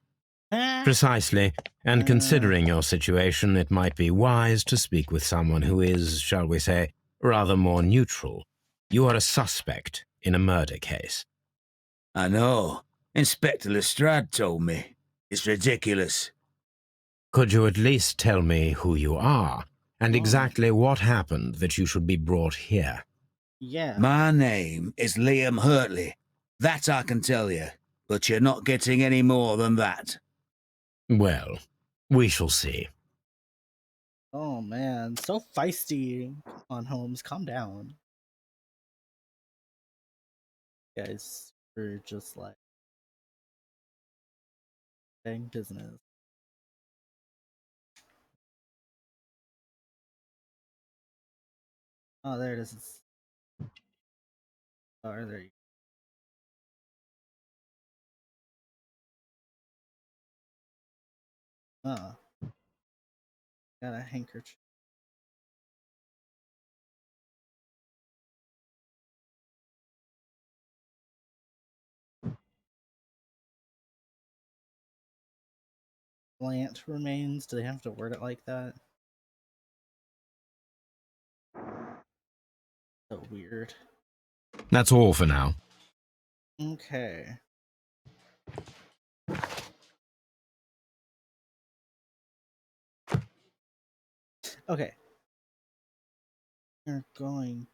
Precisely, and considering your situation, it might be wise to speak with someone who is, shall we say, rather more neutral. You are a suspect in a murder case. I know. Inspector Lestrade told me. It's ridiculous. Could you at least tell me who you are, and Oh. exactly what happened that you should be brought here? Yeah. My name is Liam Hurtley. That I can tell you. But you're not getting any more than that. Well, we shall see. Oh man, so feisty. Come on, Holmes, calm down. Guys, we're just like bang business. Oh, there it is. Oh, there you go. Oh. Got a handkerchief. Plant remains? Do they have to word it like that? So weird. That's all for now. Okay. Okay. We're going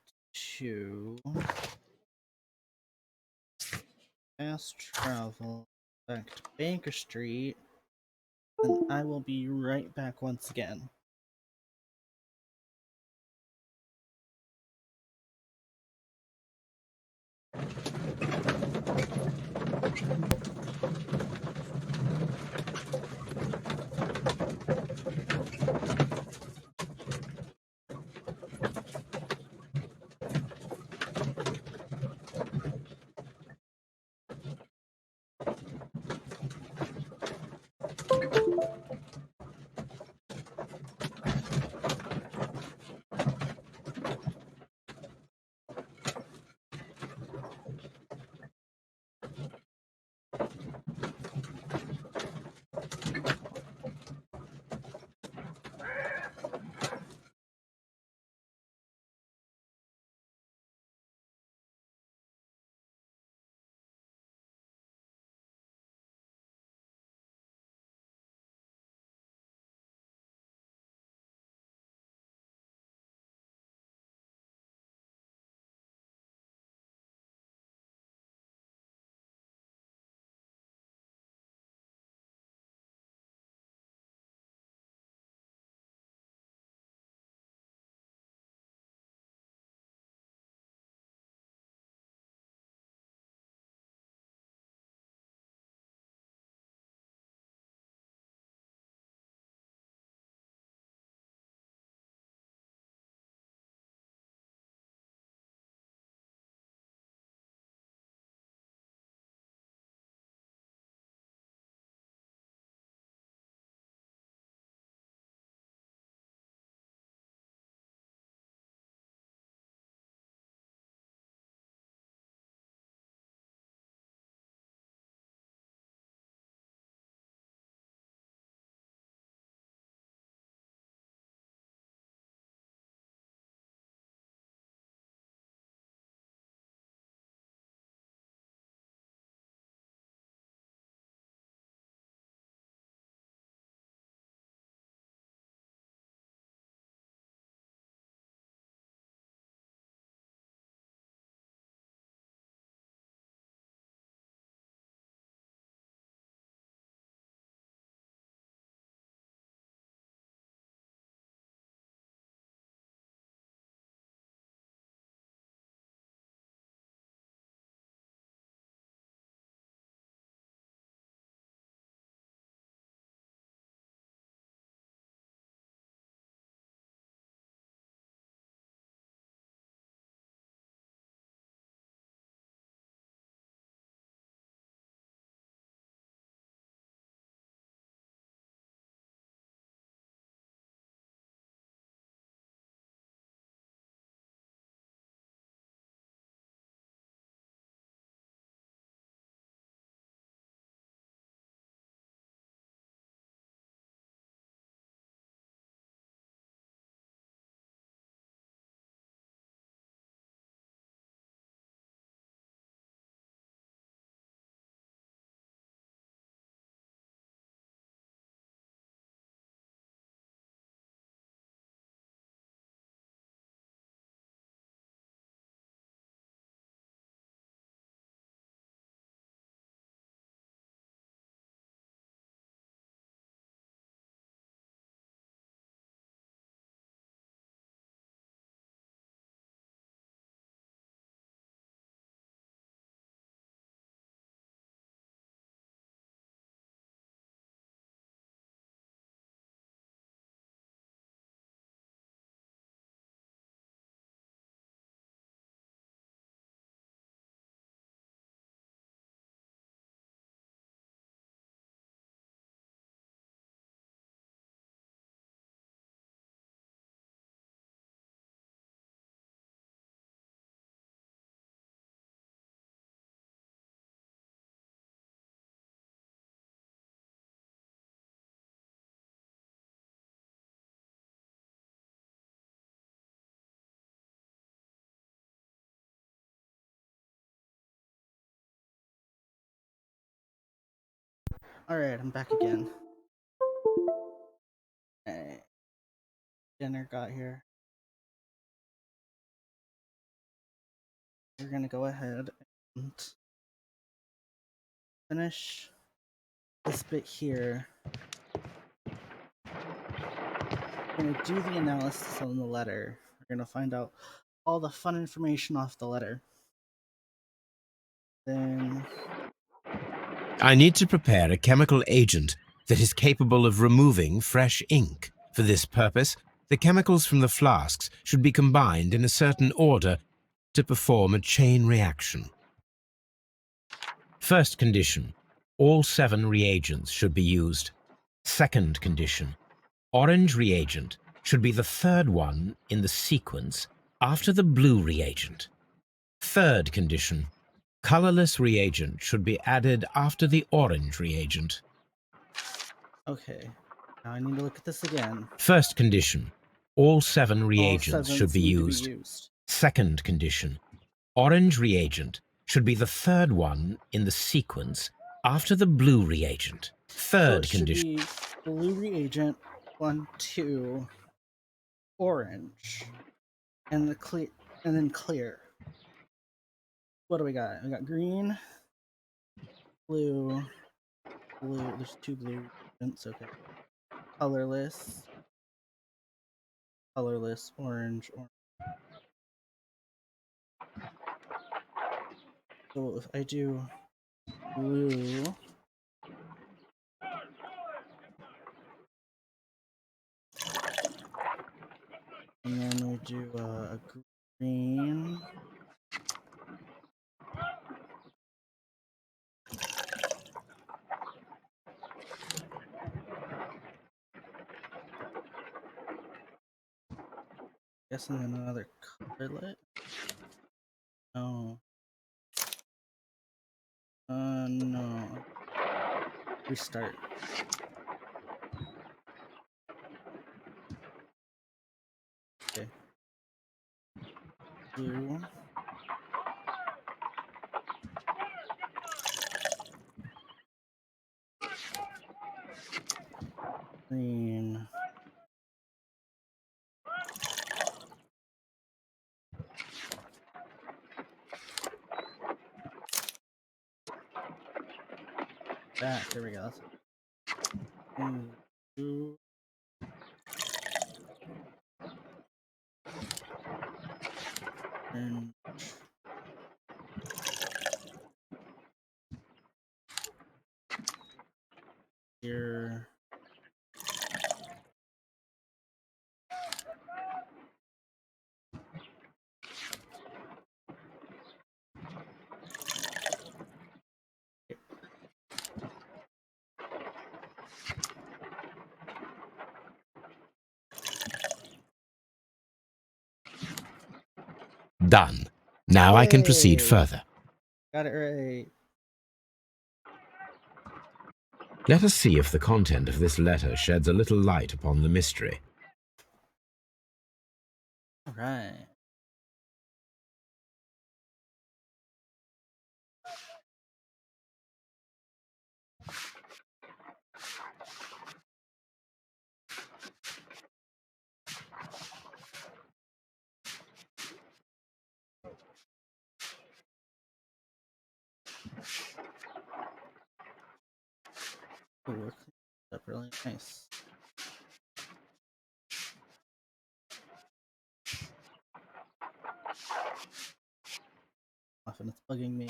to fast travel back to Baker Street, and I will be right back once again. Alright, I'm back again. Alright. Dinner got here. We're gonna go ahead and finish this bit here. We're gonna do the analysis on the letter. We're gonna find out all the fun information off the letter. Then I need to prepare a chemical agent that is capable of removing fresh ink. For this purpose, the chemicals from the flasks should be combined in a certain order to perform a chain reaction. First condition, all 7 reagents should be used. Second condition, orange reagent should be the third one in the sequence after the blue reagent. Third condition, colorless reagent should be added after the orange reagent. okay. Now I need to look at this again. First condition, all 7 reagents All should be need used. to be used. Second condition, orange reagent should be the third one in the sequence after the blue reagent. Third condition. Should be blue reagent 1, 2, orange, and the clear, and then clear. What do we got? We got green, blue, blue. There's 2 blue reagents. Okay. Colorless, colorless, orange, orange. So if I do blue, and then we do a green. Guess and then another colorlet. No. No. Restart. Okay. Blue. Green. Back. There we go. Blue. And here. Done. Now I can proceed Yay! further. Got it right. Let us see if the content of this letter sheds a little light upon the mystery. All right. Ooh, we're cleaning up really nice. Often it's bugging me.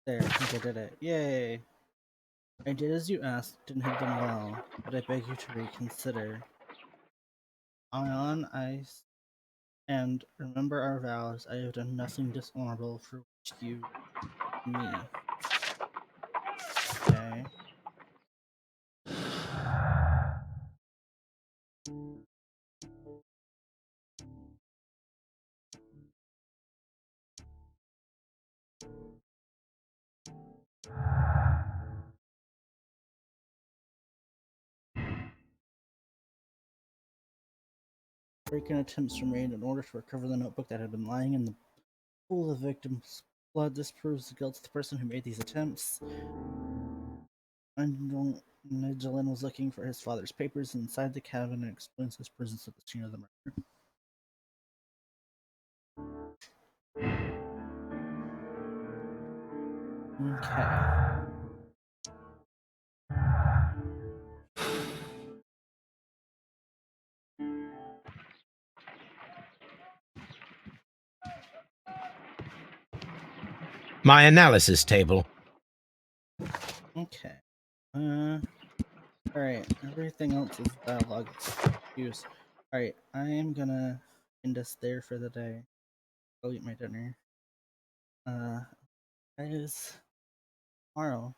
There, I think I did it. Yay! I did as you asked and hid them well, but I beg you to reconsider. Ion, and remember our vows. I have done nothing dishonorable for which you me. Okay. Break-in attempts were made in order to recover the notebook that had been lying in the pool of the victim's blood. This proves the guilt of the person who made these attempts. Nigellin was looking for his father's papers inside the cabin and explains his presence at the scene of the murder. Okay. My analysis table. Okay. Alright. Everything else is dialogue use. Alright, I am gonna end us there for the day. Go eat my dinner. Guys, tomorrow.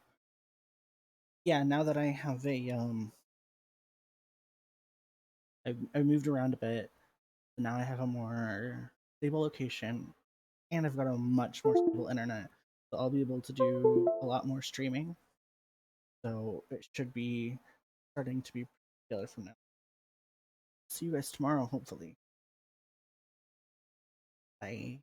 Yeah, now that I have I've moved around a bit. Now I have a more stable location, and I've got a much more stable internet. So I'll be able to do a lot more streaming. So it should be starting to be together from now. See you guys tomorrow, hopefully. Bye.